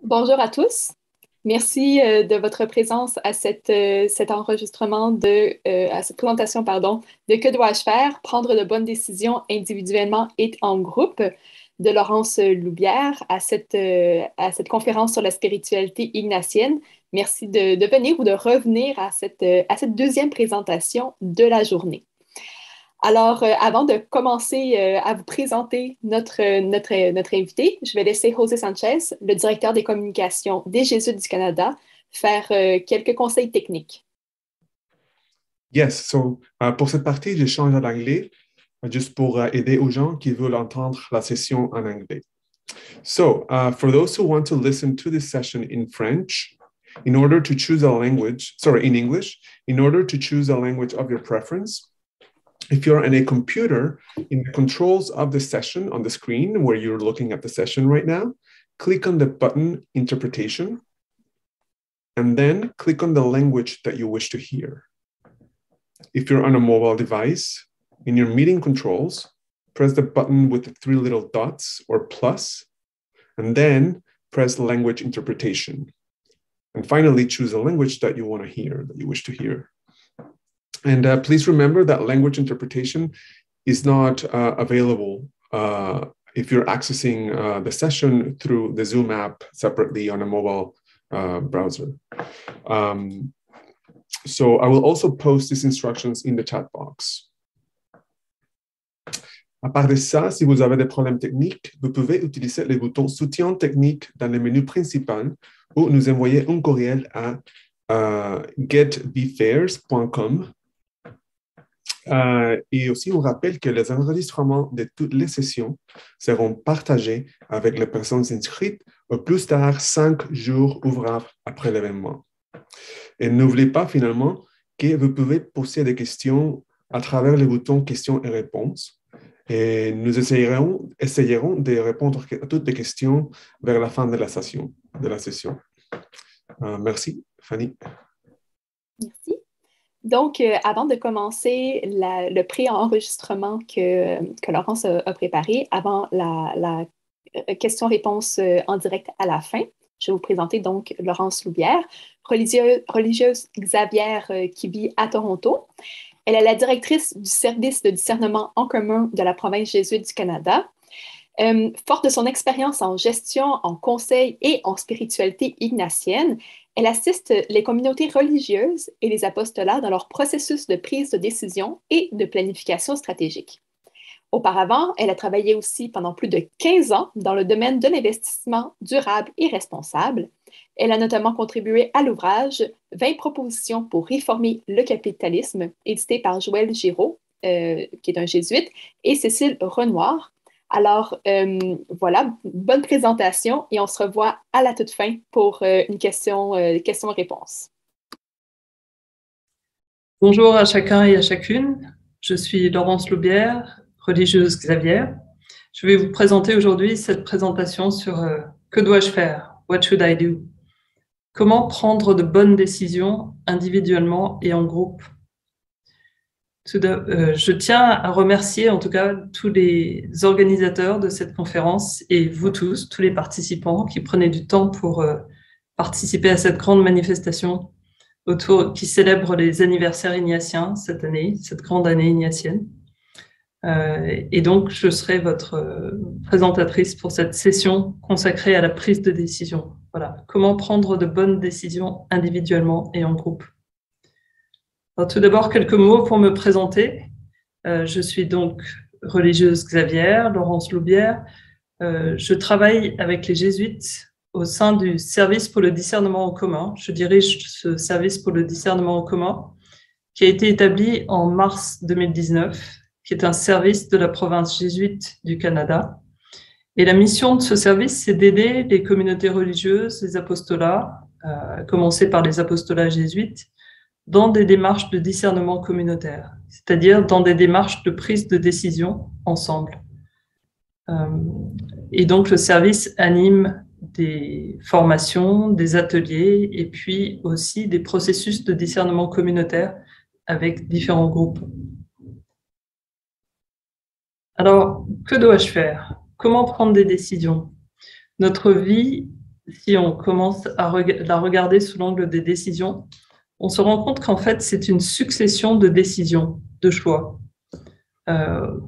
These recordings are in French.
Bonjour à tous. Merci de votre présence à cet enregistrement à cette présentation, pardon, de Que dois-je faire? Prendre de bonnes décisions individuellement et en groupe de Laurence Loubière à cette conférence sur la spiritualité ignatienne. Merci de venir ou de revenir à cette deuxième présentation de la journée. Alors, avant de commencer à vous présenter notre invité, je vais laisser José Sanchez, le directeur des communications des Jésuites du Canada, faire quelques conseils techniques. Yes, pour cette partie, je change à l'anglais, juste pour aider aux gens qui veulent entendre la session en anglais. For those who want to listen to this session in French, in order to choose a language, sorry, in English, in order to choose a language of your preference, if you're on a computer, in the controls of the session on the screen where you're looking at the session right now, click on the button Interpretation, and then click on the language that you wish to hear. If you're on a mobile device, in your meeting controls, press the button with the three little dots or plus, and then press Language Interpretation. And finally, choose a language that you want to hear, that you wish to hear. And please remember that language interpretation is not available if you're accessing the session through the Zoom app separately on a mobile browser. So I will also post these instructions in the chat box. À part de ça, si vous avez des problèmes techniques, vous pouvez utiliser le bouton soutien technique dans le menu principal ou nous envoyer un courriel à getbfairs.com. Et aussi, on rappelle que les enregistrements de toutes les sessions seront partagés avec les personnes inscrites au plus tard 5 jours ouvrables après l'événement. Et n'oubliez pas finalement que vous pouvez poser des questions à travers le bouton questions et réponses. Et nous essayerons de répondre à toutes les questions vers la fin de la session. Merci, Fanny. Merci. Donc, avant de commencer le pré-enregistrement que Laurence a préparé, avant la question-réponse en direct à la fin, je vais vous présenter donc Laurence Loubière, religieuse Xavier qui vit à Toronto. Elle est la directrice du service de discernement en commun de la province jésuite du Canada. Forte de son expérience en gestion, en conseil et en spiritualité ignatienne, elle assiste les communautés religieuses et les apostolats dans leur processus de prise de décision et de planification stratégique. Auparavant, elle a travaillé aussi pendant plus de 15 ans dans le domaine de l'investissement durable et responsable. Elle a notamment contribué à l'ouvrage 20 propositions pour réformer le capitalisme, édité par Joël Giraud, qui est un jésuite, et Cécile Renoir. Alors, voilà, bonne présentation et on se revoit à la toute fin pour une question-réponse. Bonjour à chacun et à chacune. Je suis Laurence Loubière, religieuse Xavier. Je vais vous présenter aujourd'hui cette présentation sur Que dois-je faire? What should I do? Comment prendre de bonnes décisions individuellement et en groupe? Je tiens à remercier en tout cas tous les organisateurs de cette conférence et vous tous, tous les participants qui prenaient du temps pour participer à cette grande manifestation qui célèbre les anniversaires ignatiens cette année, cette grande année ignatienne. Et donc, je serai votre présentatrice pour cette session consacrée à la prise de décision. Voilà, comment prendre de bonnes décisions individuellement et en groupe. Alors, tout d'abord, quelques mots pour me présenter. Je suis donc religieuse Xavier, Laurence Loubière. Je travaille avec les jésuites au sein du service pour le discernement en commun. Je dirige ce service pour le discernement en commun qui a été établi en mars 2019, qui est un service de la province jésuite du Canada. Et la mission de ce service, c'est d'aider les communautés religieuses, les apostolats, à commencer par les apostolats jésuites, dans des démarches de discernement communautaire, c'est-à-dire dans des démarches de prise de décision ensemble. Et donc, le service anime des formations, des ateliers et puis aussi des processus de discernement communautaire avec différents groupes. Alors, que dois-je faire? Comment prendre des décisions? Notre vie si on commence à la regarder sous l'angle des décisions, on se rend compte qu'en fait, c'est une succession de décisions, de choix.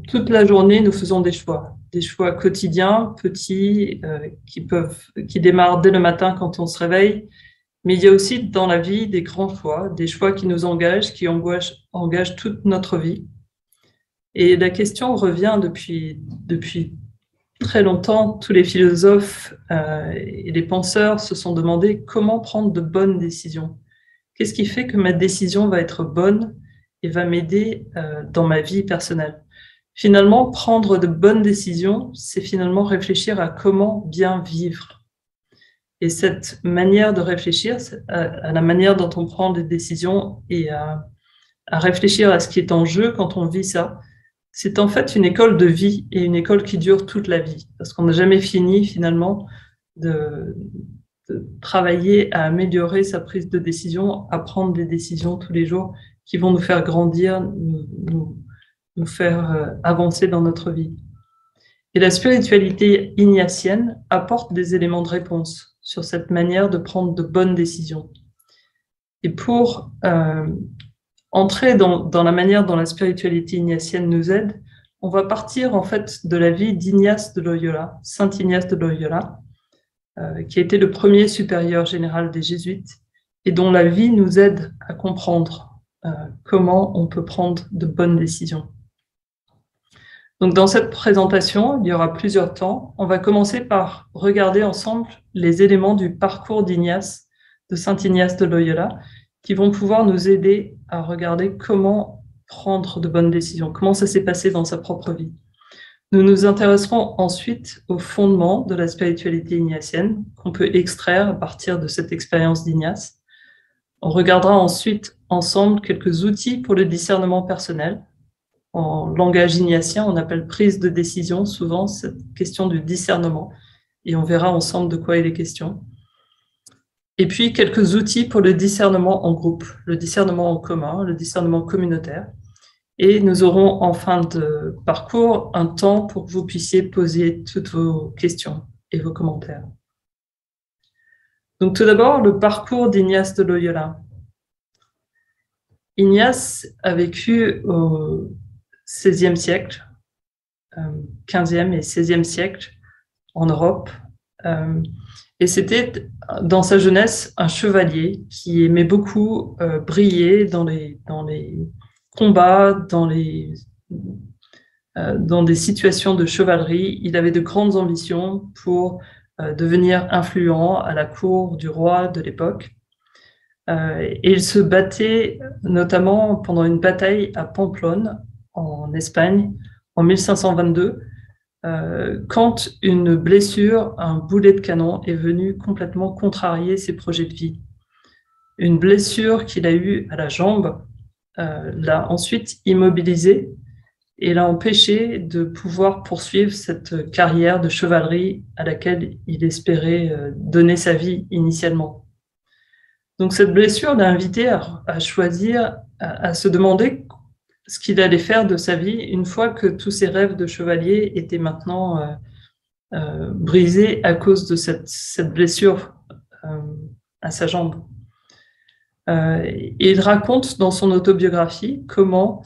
Toute la journée, nous faisons des choix quotidiens, petits, qui démarrent dès le matin quand on se réveille. Mais il y a aussi dans la vie des grands choix, des choix qui nous engagent, qui engagent toute notre vie. Et la question revient depuis très longtemps. Tous les philosophes et les penseurs se sont demandé comment prendre de bonnes décisions. Qu'est-ce qui fait que ma décision va être bonne et va m'aider dans ma vie personnelle? Finalement, prendre de bonnes décisions, c'est finalement réfléchir à comment bien vivre. Et cette manière de réfléchir à la manière dont on prend des décisions et à réfléchir à ce qui est en jeu quand on vit ça, c'est en fait une école de vie et une école qui dure toute la vie. Parce qu'on n'a jamais fini finalement de travailler à améliorer sa prise de décision, à prendre des décisions tous les jours qui vont nous faire grandir, nous faire avancer dans notre vie. Et la spiritualité ignatienne apporte des éléments de réponse sur cette manière de prendre de bonnes décisions. Et pour entrer dans la manière dont la spiritualité ignatienne nous aide, on va partir en fait de la vie d'Ignace de Loyola, Saint Ignace de Loyola, qui a été le premier supérieur général des Jésuites et dont la vie nous aide à comprendre comment on peut prendre de bonnes décisions. Donc dans cette présentation, il y aura plusieurs temps. On va commencer par regarder ensemble les éléments du parcours d'Ignace, de Saint Ignace de Loyola, qui vont pouvoir nous aider à regarder comment prendre de bonnes décisions, comment ça s'est passé dans sa propre vie. Nous nous intéresserons ensuite aux fondements de la spiritualité ignatienne qu'on peut extraire à partir de cette expérience d'Ignace. On regardera ensuite ensemble quelques outils pour le discernement personnel. En langage ignatien, on appelle prise de décision souvent cette question du discernement, et on verra ensemble de quoi il est question. Et puis quelques outils pour le discernement en groupe, le discernement en commun, le discernement communautaire. Et nous aurons en fin de parcours un temps pour que vous puissiez poser toutes vos questions et vos commentaires. Donc tout d'abord, le parcours d'Ignace de Loyola. Ignace a vécu au XVIe siècle, XVe et XVIe siècle en Europe. Et c'était dans sa jeunesse un chevalier qui aimait beaucoup briller dans les combats, dans des situations de chevalerie. Il avait de grandes ambitions pour devenir influent à la cour du roi de l'époque. Et il se battait notamment pendant une bataille à Pamplonne, en Espagne, en 1522, quand une blessure, un boulet de canon, est venu complètement contrarier ses projets de vie. Une blessure qu'il a eue à la jambe l'a ensuite immobilisé et l'a empêché de pouvoir poursuivre cette carrière de chevalerie à laquelle il espérait donner sa vie initialement. Donc cette blessure l'a invité à choisir, à se demander ce qu'il allait faire de sa vie une fois que tous ses rêves de chevalier étaient maintenant brisés à cause de cette blessure à sa jambe. Et il raconte dans son autobiographie comment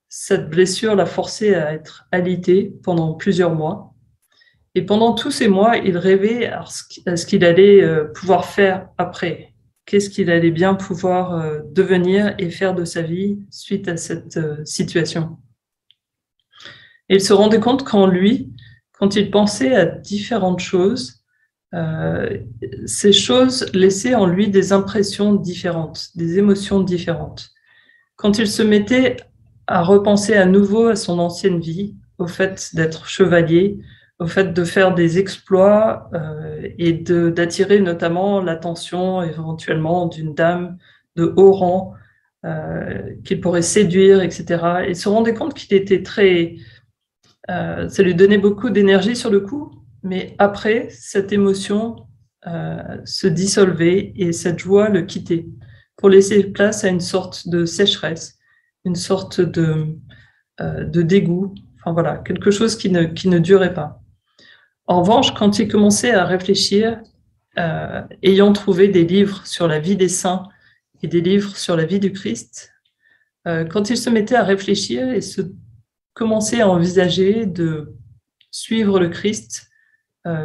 cette blessure l'a forcé à être alité pendant plusieurs mois. Et pendant tous ces mois, il rêvait à ce qu'il allait pouvoir faire après. Qu'est-ce qu'il allait bien pouvoir devenir et faire de sa vie suite à cette situation. Et il se rendait compte qu'en lui, quand il pensait à différentes choses, ces choses laissaient en lui des impressions différentes, des émotions différentes. Quand il se mettait à repenser à nouveau à son ancienne vie, au fait d'être chevalier, au fait de faire des exploits et d'attirer notamment l'attention éventuellement d'une dame de haut rang qu'il pourrait séduire, etc. Il se rendait compte qu'il était ça lui donnait beaucoup d'énergie sur le coup, mais après, cette émotion se dissolvait et cette joie le quittait pour laisser place à une sorte de sécheresse, une sorte de dégoût, enfin voilà, quelque chose qui ne durait pas. En revanche, quand il commençait à réfléchir ayant trouvé des livres sur la vie des saints et des livres sur la vie du Christ, quand il se mettait à réfléchir et commençait à envisager de suivre le Christ,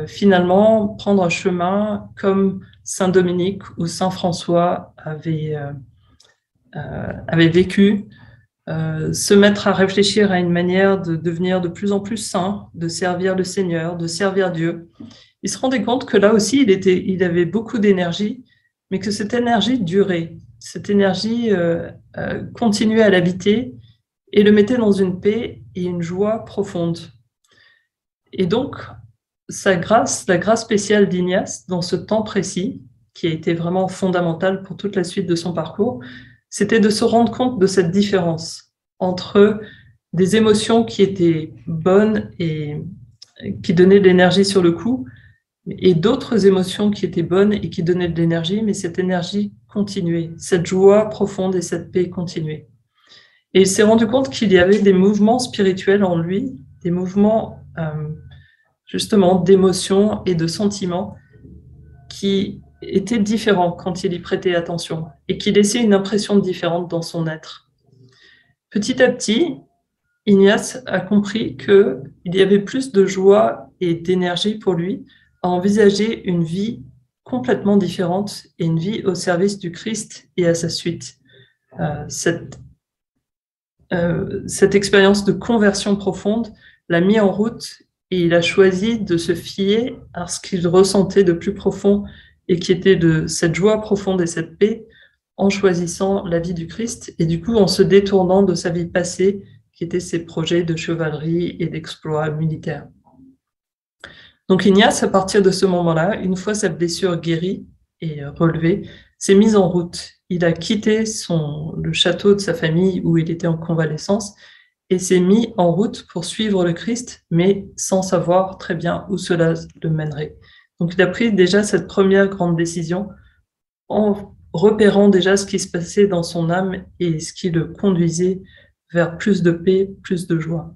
finalement prendre un chemin comme Saint Dominique ou Saint François avaient vécu, se mettre à réfléchir à une manière de devenir de plus en plus saint, de servir le Seigneur, de servir Dieu. Il se rendait compte que là aussi, il avait beaucoup d'énergie, mais que cette énergie durait. Cette énergie continuait à l'habiter et le mettait dans une paix et une joie profonde. Et donc, la grâce spéciale d'Ignace, dans ce temps précis, qui a été vraiment fondamental pour toute la suite de son parcours, c'était de se rendre compte de cette différence entre des émotions qui étaient bonnes et qui donnaient de l'énergie sur le coup, et d'autres émotions qui étaient bonnes et qui donnaient de l'énergie, mais cette énergie continuait, cette joie profonde et cette paix continuaient. Et il s'est rendu compte qu'il y avait des mouvements spirituels en lui, des mouvements justement d'émotions et de sentiments qui étaient différents quand il y prêtait attention et qui laissaient une impression différente dans son être. Petit à petit, Ignace a compris qu'il y avait plus de joie et d'énergie pour lui à envisager une vie complètement différente et une vie au service du Christ et à sa suite. Cette expérience de conversion profonde l'a mis en route et il a choisi de se fier à ce qu'il ressentait de plus profond et qui était de cette joie profonde et cette paix en choisissant la vie du Christ et du coup en se détournant de sa vie passée qui étaient ses projets de chevalerie et d'exploits militaires. Donc Ignace, à partir de ce moment-là, une fois sa blessure guérie et relevée, s'est mis en route. Il a quitté le château de sa famille où il était en convalescence et s'est mis en route pour suivre le Christ, mais sans savoir très bien où cela le mènerait. Donc il a pris déjà cette première grande décision en repérant déjà ce qui se passait dans son âme et ce qui le conduisait vers plus de paix, plus de joie.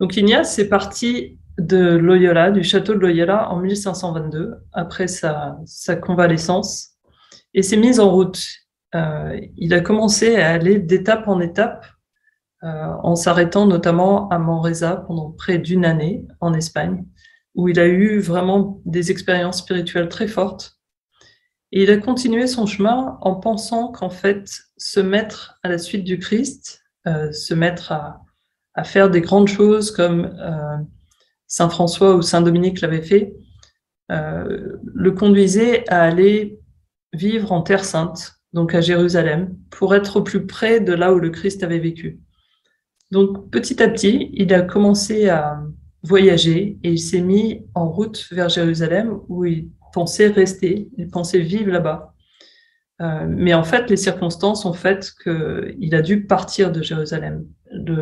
Donc Ignace est parti de Loyola, du château de Loyola en 1522, après sa convalescence, et s'est mis en route. Il a commencé à aller d'étape en étape, en s'arrêtant notamment à Manresa pendant près d'une année en Espagne, où il a eu vraiment des expériences spirituelles très fortes. Et il a continué son chemin en pensant qu'en fait, se mettre à la suite du Christ, se mettre à faire des grandes choses comme Saint François ou Saint Dominique l'avaient fait, le conduisait à aller vivre en Terre Sainte, donc à Jérusalem, pour être au plus près de là où le Christ avait vécu. Donc petit à petit, il a commencé à voyager et il s'est mis en route vers Jérusalem où il pensait rester, il pensait vivre là-bas. Mais en fait, les circonstances ont fait qu'il a dû partir de Jérusalem.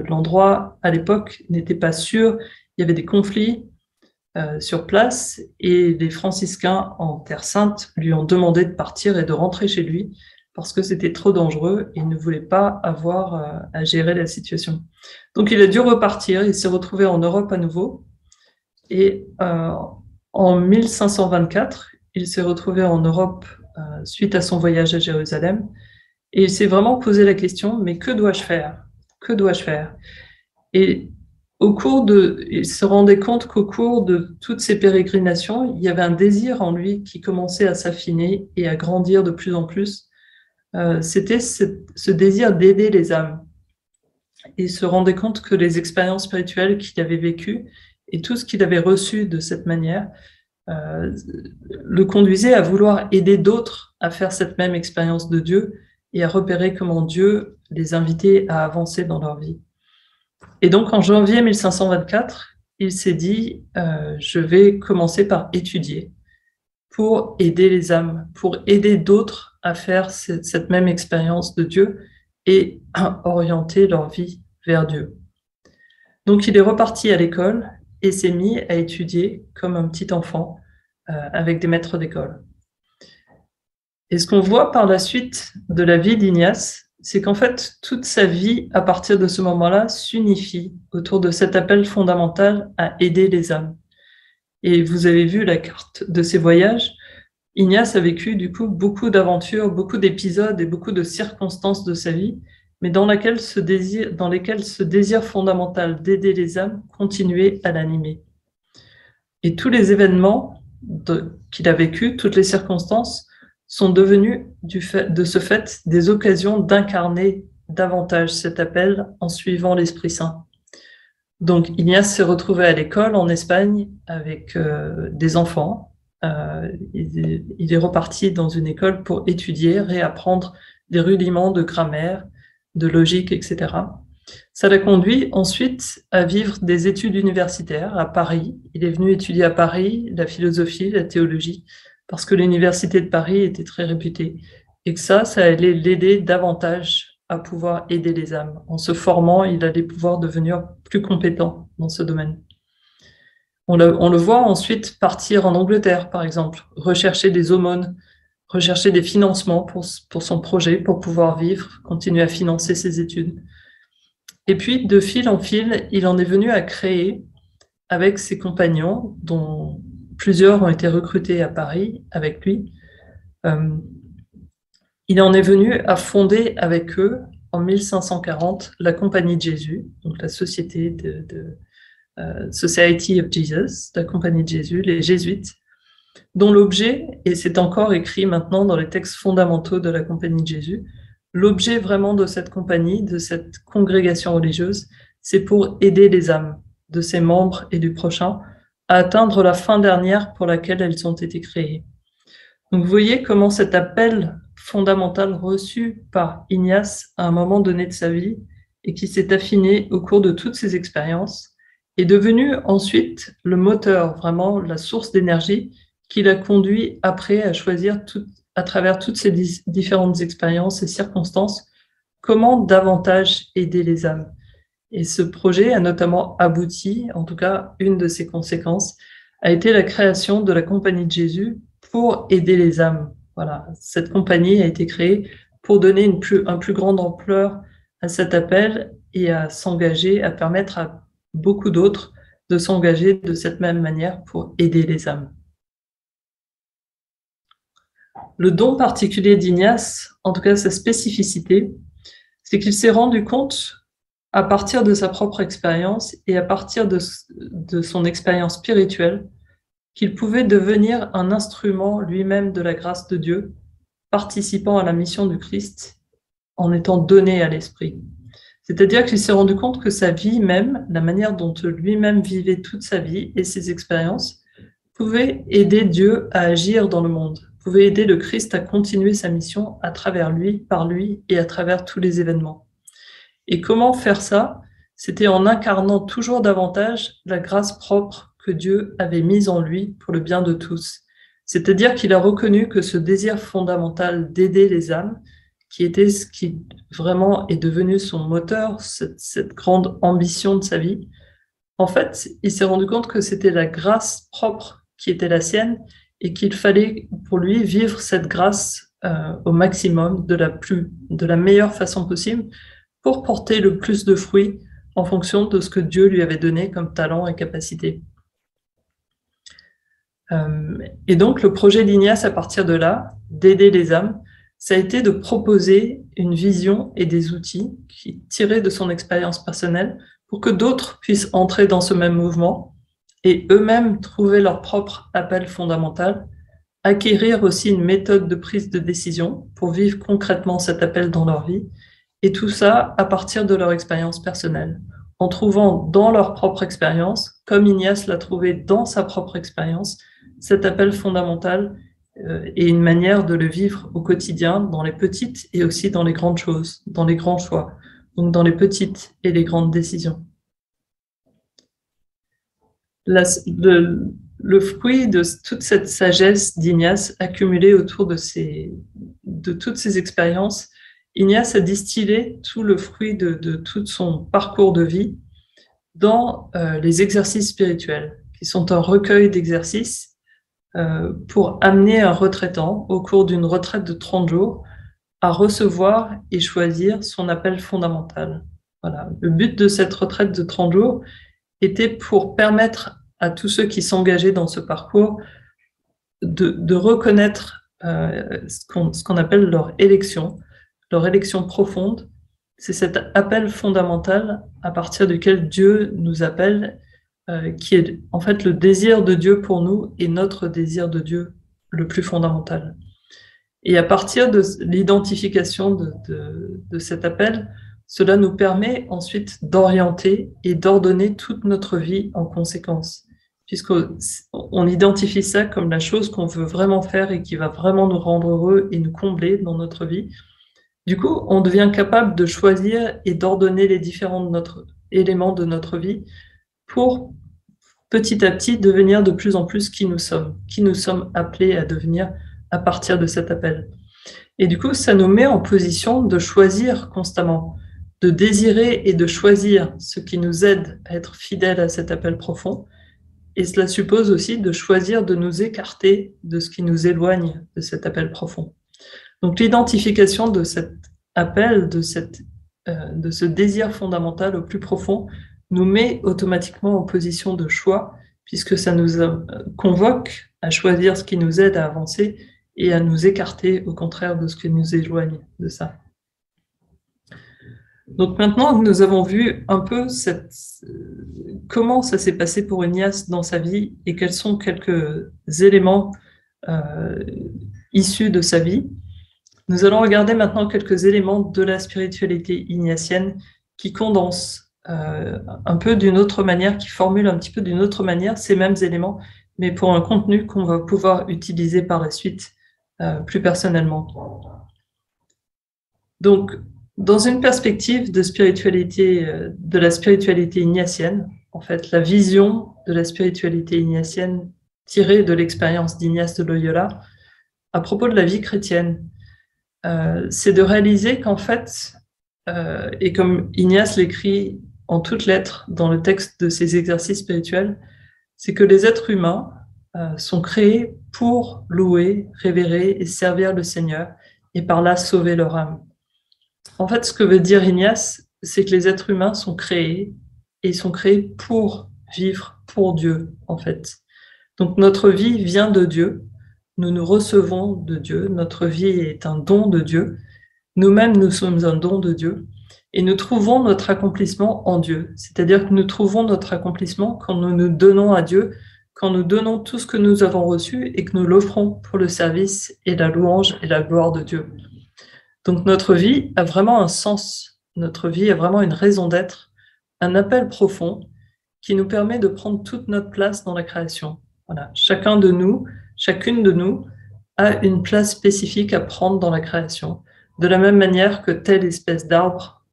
L'endroit, à l'époque, n'était pas sûr. Il y avait des conflits sur place et les franciscains en Terre Sainte lui ont demandé de partir et de rentrer chez lui parce que c'était trop dangereux et il ne voulait pas avoir à gérer la situation. Donc, il a dû repartir. Il s'est retrouvé en Europe à nouveau. Et en 1524, il s'est retrouvé en Europe suite à son voyage à Jérusalem. Et il s'est vraiment posé la question, mais que dois-je faire? Que dois-je faire? Et il se rendait compte qu'au cours de toutes ces pérégrinations, il y avait un désir en lui qui commençait à s'affiner et à grandir de plus en plus. C'était ce désir d'aider les âmes. Et il se rendait compte que les expériences spirituelles qu'il avait vécues et tout ce qu'il avait reçu de cette manière le conduisait à vouloir aider d'autres à faire cette même expérience de Dieu et à repérer comment Dieu les invitait à avancer dans leur vie. Et donc, en janvier 1524, il s'est dit je vais commencer par étudier pour aider les âmes, pour aider d'autres à faire cette même expérience de Dieu et à orienter leur vie vers Dieu. Donc, il est reparti à l'école et s'est mis à étudier comme un petit enfant avec des maîtres d'école. Et ce qu'on voit par la suite de la vie d'Ignace, c'est qu'en fait, toute sa vie, à partir de ce moment-là, s'unifie autour de cet appel fondamental à aider les âmes. Et vous avez vu la carte de ses voyages. Ignace a vécu du coup beaucoup d'aventures, beaucoup d'épisodes et beaucoup de circonstances de sa vie, mais dans lesquelles ce désir fondamental d'aider les âmes continuait à l'animer. Et tous les événements qu'il a vécus, toutes les circonstances, sont devenus de ce fait des occasions d'incarner davantage cet appel en suivant l'Esprit Saint. Donc Ignace s'est retrouvé à l'école en Espagne avec des enfants. Il est reparti dans une école pour étudier, réapprendre des rudiments de grammaire, de logique, etc. Ça l'a conduit ensuite à vivre des études universitaires à Paris. Il est venu étudier à Paris la philosophie, la théologie, parce que l'université de Paris était très réputée et que ça allait l'aider davantage à pouvoir aider les âmes. En se formant, il allait pouvoir devenir plus compétent dans ce domaine. On le voit ensuite partir en Angleterre, par exemple, rechercher des aumônes, rechercher des financements pour son projet, pour pouvoir vivre, continuer à financer ses études. Et puis, de fil en fil, il en est venu à créer, avec ses compagnons, dont plusieurs ont été recrutés à Paris avec lui, il en est venu à fonder avec eux, en 1540, la Compagnie de Jésus, donc la société Society of Jesus, la Compagnie de Jésus, les Jésuites, dont l'objet, et c'est encore écrit maintenant dans les textes fondamentaux de la Compagnie de Jésus, l'objet vraiment de cette compagnie, de cette congrégation religieuse, c'est pour aider les âmes de ses membres et du prochain à atteindre la fin dernière pour laquelle elles ont été créées. Donc vous voyez comment cet appel fondamental reçu par Ignace à un moment donné de sa vie et qui s'est affiné au cours de toutes ses expériences est devenu ensuite le moteur, vraiment la source d'énergie qui l'a conduit après à choisir à travers toutes ces différentes expériences et circonstances comment davantage aider les âmes. Et ce projet a notamment abouti, en tout cas une de ses conséquences, a été la création de la Compagnie de Jésus pour aider les âmes. Voilà, cette compagnie a été créée pour donner une plus grande ampleur à cet appel et à s'engager, à permettre à beaucoup d'autres de s'engager de cette même manière pour aider les âmes. Le don particulier d'Ignace, en tout cas sa spécificité, c'est qu'il s'est rendu compte, à partir de sa propre expérience et à partir de son expérience spirituelle, qu'il pouvait devenir un instrument lui-même de la grâce de Dieu, participant à la mission du Christ en étant donné à l'Esprit. C'est-à-dire qu'il s'est rendu compte que sa vie même, la manière dont lui-même vivait toute sa vie et ses expériences, pouvait aider Dieu à agir dans le monde, pouvait aider le Christ à continuer sa mission à travers lui, par lui et à travers tous les événements. Et comment faire ça? C'était en incarnant toujours davantage la grâce propre que Dieu avait mise en lui pour le bien de tous. C'est-à-dire qu'il a reconnu que ce désir fondamental d'aider les âmes, qui était ce qui vraiment est devenu son moteur, cette grande ambition de sa vie, en fait, il s'est rendu compte que c'était la grâce propre qui était la sienne et qu'il fallait pour lui vivre cette grâce au maximum, de la meilleure façon possible, pour porter le plus de fruits en fonction de ce que Dieu lui avait donné comme talent et capacité. Et donc, le projet d'Ignace, à partir de là, d'aider les âmes, ça a été de proposer une vision et des outils qui tiraient de son expérience personnelle pour que d'autres puissent entrer dans ce même mouvement et eux-mêmes trouver leur propre appel fondamental, acquérir aussi une méthode de prise de décision pour vivre concrètement cet appel dans leur vie, et tout ça à partir de leur expérience personnelle, en trouvant dans leur propre expérience, comme Ignace l'a trouvé dans sa propre expérience, cet appel fondamental et une manière de le vivre au quotidien, dans les petites et aussi dans les grandes choses, dans les grands choix, donc dans les petites et les grandes décisions. Le fruit de toute cette sagesse d'Ignace accumulée autour de toutes ces expériences, Ignace a distillé tout le fruit de tout son parcours de vie dans les exercices spirituels, qui sont un recueil d'exercices pour amener un retraitant, au cours d'une retraite de 30 jours, à recevoir et choisir son appel fondamental. Voilà. Le but de cette retraite de 30 jours était pour permettre à tous ceux qui s'engageaient dans ce parcours de reconnaître ce qu'on appelle leur élection profonde. C'est cet appel fondamental à partir duquel Dieu nous appelle, qui est en fait le désir de Dieu pour nous et notre désir de Dieu le plus fondamental. Et à partir de l'identification de cet appel, cela nous permet ensuite d'orienter et d'ordonner toute notre vie en conséquence, puisqu'on identifie ça comme la chose qu'on veut vraiment faire et qui va vraiment nous rendre heureux et nous combler dans notre vie. Du coup, on devient capable de choisir et d'ordonner les différents éléments de notre vie pour petit à petit devenir de plus en plus qui nous sommes appelés à devenir à partir de cet appel. Et du coup, ça nous met en position de choisir constamment, de désirer et de choisir ce qui nous aide à être fidèles à cet appel profond. Et cela suppose aussi de choisir de nous écarter de ce qui nous éloigne de cet appel profond. Donc l'identification de cet appel, de ce désir fondamental au plus profond, nous met automatiquement en position de choix, puisque ça nous convoque à choisir ce qui nous aide à avancer et à nous écarter, au contraire, de ce qui nous éloigne de ça. Donc maintenant que nous avons vu un peu comment ça s'est passé pour Ignace dans sa vie et quels sont quelques éléments issus de sa vie, nous allons regarder maintenant quelques éléments de la spiritualité ignatienne qui condensent un peu d'une autre manière, qui formulent un petit peu d'une autre manière ces mêmes éléments, mais pour un contenu qu'on va pouvoir utiliser par la suite plus personnellement. Donc, dans une perspective de la spiritualité ignatienne, en fait, la vision de la spiritualité ignatienne tirée de l'expérience d'Ignace de Loyola, à propos de la vie chrétienne, c'est de réaliser qu'en fait, et comme Ignace l'écrit en toutes lettres dans le texte de ses exercices spirituels, c'est que les êtres humains sont créés pour louer, révérer et servir le Seigneur et par là sauver leur âme. En fait, ce que veut dire Ignace, c'est que les êtres humains sont créés et ils sont créés pour vivre pour Dieu, en fait. Donc notre vie vient de Dieu, nous nous recevons de Dieu, notre vie est un don de Dieu, nous-mêmes nous sommes un don de Dieu et nous trouvons notre accomplissement en Dieu. C'est-à-dire que nous trouvons notre accomplissement quand nous nous donnons à Dieu, quand nous donnons tout ce que nous avons reçu et que nous l'offrons pour le service et la louange et la gloire de Dieu. Donc notre vie a vraiment un sens, notre vie a vraiment une raison d'être, un appel profond qui nous permet de prendre toute notre place dans la création. Voilà. Chacune de nous a une place spécifique à prendre dans la création. De la même manière que telle espèce d'arbre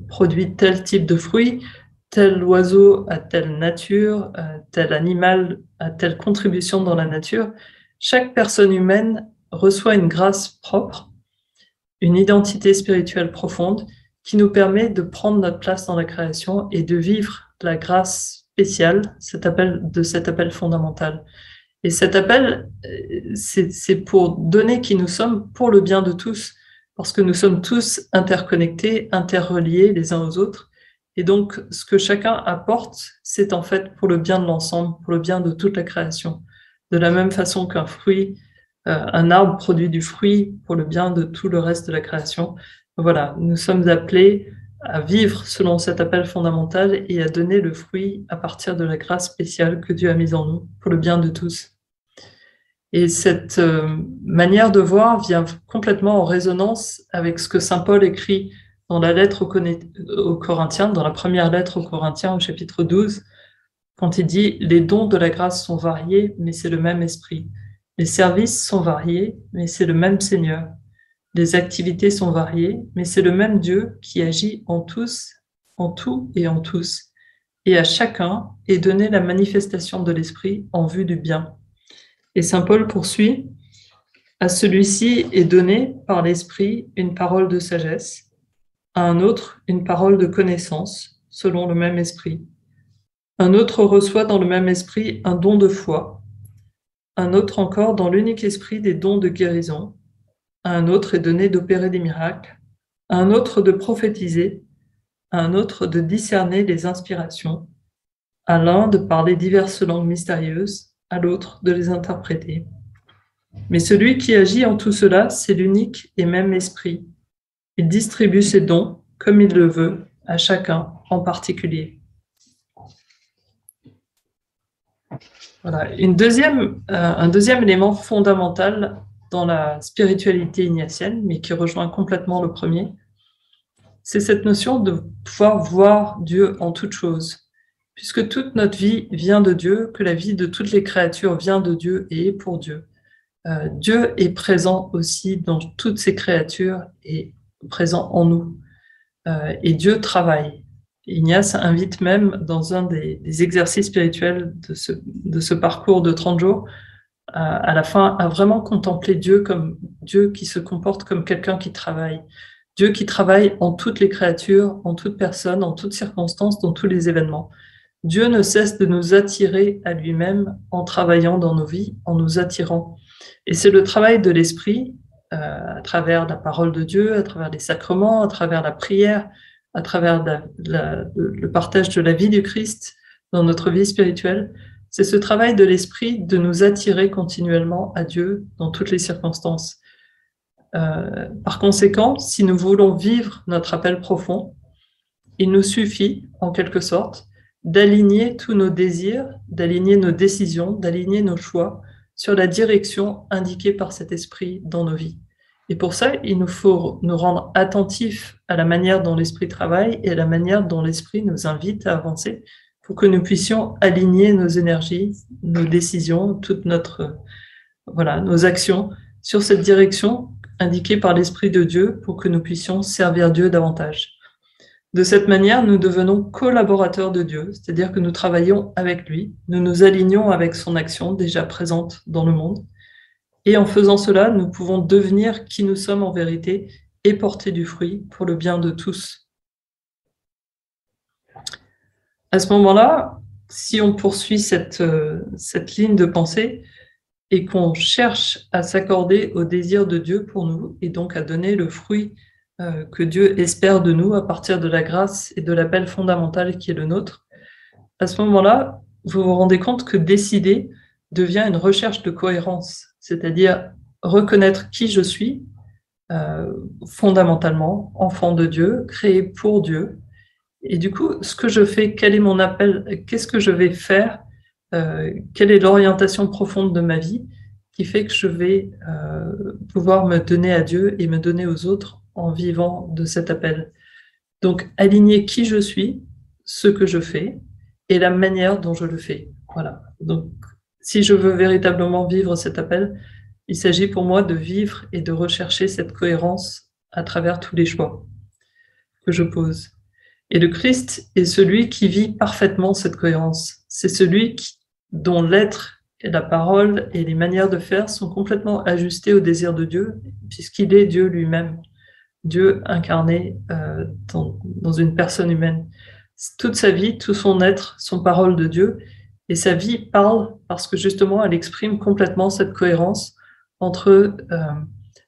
produit tel type de fruit, tel oiseau a telle nature, tel animal a telle contribution dans la nature, chaque personne humaine reçoit une grâce propre, une identité spirituelle profonde qui nous permet de prendre notre place dans la création et de vivre la grâce spéciale, cet appel fondamental. Et cet appel, c'est pour donner qui nous sommes pour le bien de tous, parce que nous sommes tous interconnectés, interreliés les uns aux autres. Et donc, ce que chacun apporte, c'est en fait pour le bien de l'ensemble, pour le bien de toute la création. De la même façon qu'un fruit, un arbre produit du fruit pour le bien de tout le reste de la création. Voilà, nous sommes appelés à vivre selon cet appel fondamental et à donner le fruit à partir de la grâce spéciale que Dieu a mise en nous pour le bien de tous. Et cette manière de voir vient complètement en résonance avec ce que saint Paul écrit dans la lettre aux Corinthiens, dans la première lettre aux Corinthiens au chapitre 12, quand il dit « Les dons de la grâce sont variés, mais c'est le même esprit. Les services sont variés, mais c'est le même Seigneur. Les activités sont variées, mais c'est le même Dieu qui agit en tous, en tout et en tous. Et à chacun est donnée la manifestation de l'esprit en vue du bien. » Et saint Paul poursuit, « À celui-ci est donné par l'esprit une parole de sagesse, à un autre une parole de connaissance, selon le même esprit. Un autre reçoit dans le même esprit un don de foi, un autre encore dans l'unique esprit des dons de guérison, à un autre est donné d'opérer des miracles, à un autre de prophétiser, à un autre de discerner les inspirations, à l'un de parler diverses langues mystérieuses, à l'autre de les interpréter. Mais celui qui agit en tout cela, c'est l'unique et même esprit. Il distribue ses dons, comme il le veut, à chacun en particulier. Voilà. Un deuxième élément fondamental dans la spiritualité ignatienne, mais qui rejoint complètement le premier, c'est cette notion de pouvoir voir Dieu en toutes choses. Puisque toute notre vie vient de Dieu, que la vie de toutes les créatures vient de Dieu et est pour Dieu. Dieu est présent aussi dans toutes ces créatures et présent en nous. Et Dieu travaille. Ignace invite même dans un des exercices spirituels de ce parcours de 30 jours, à la fin, à vraiment contempler Dieu comme Dieu qui se comporte comme quelqu'un qui travaille. Dieu qui travaille en toutes les créatures, en toute personne, en toutes circonstances, dans tous les événements. Dieu ne cesse de nous attirer à lui-même en travaillant dans nos vies, en nous attirant. Et c'est le travail de l'esprit, à travers la parole de Dieu, à travers les sacrements, à travers la prière, à travers le partage de la vie du Christ dans notre vie spirituelle. C'est ce travail de l'esprit de nous attirer continuellement à Dieu dans toutes les circonstances. Par conséquent, si nous voulons vivre notre appel profond, il nous suffit, en quelque sorte, d'aligner tous nos désirs, d'aligner nos décisions, d'aligner nos choix sur la direction indiquée par cet esprit dans nos vies. Et pour ça, il nous faut nous rendre attentifs à la manière dont l'esprit travaille et à la manière dont l'esprit nous invite à avancer pour que nous puissions aligner nos énergies, nos décisions, toute nos actions sur cette direction indiquée par l'Esprit de Dieu pour que nous puissions servir Dieu davantage. De cette manière, nous devenons collaborateurs de Dieu, c'est-à-dire que nous travaillons avec lui, nous nous alignons avec son action déjà présente dans le monde, et en faisant cela, nous pouvons devenir qui nous sommes en vérité et porter du fruit pour le bien de tous. À ce moment-là, si on poursuit cette ligne de pensée et qu'on cherche à s'accorder au désir de Dieu pour nous et donc à donner le fruit que Dieu espère de nous à partir de la grâce et de l'appel fondamental qui est le nôtre, à ce moment-là, vous vous rendez compte que décider devient une recherche de cohérence, c'est-à-dire reconnaître qui je suis, fondamentalement, enfant de Dieu, créé pour Dieu. Et du coup, ce que je fais, quel est mon appel, qu'est-ce que je vais faire, quelle est l'orientation profonde de ma vie qui fait que je vais pouvoir me donner à Dieu et me donner aux autres en vivant de cet appel. Donc, aligner qui je suis, ce que je fais et la manière dont je le fais. Voilà. Donc, si je veux véritablement vivre cet appel, il s'agit pour moi de vivre et de rechercher cette cohérence à travers tous les choix que je pose. Et le Christ est celui qui vit parfaitement cette cohérence. C'est celui dont l'être et la parole et les manières de faire sont complètement ajustées au désir de Dieu, puisqu'il est Dieu lui-même, Dieu incarné dans une personne humaine. Toute sa vie, tout son être sont paroles de Dieu, et sa vie parle parce que justement elle exprime complètement cette cohérence entre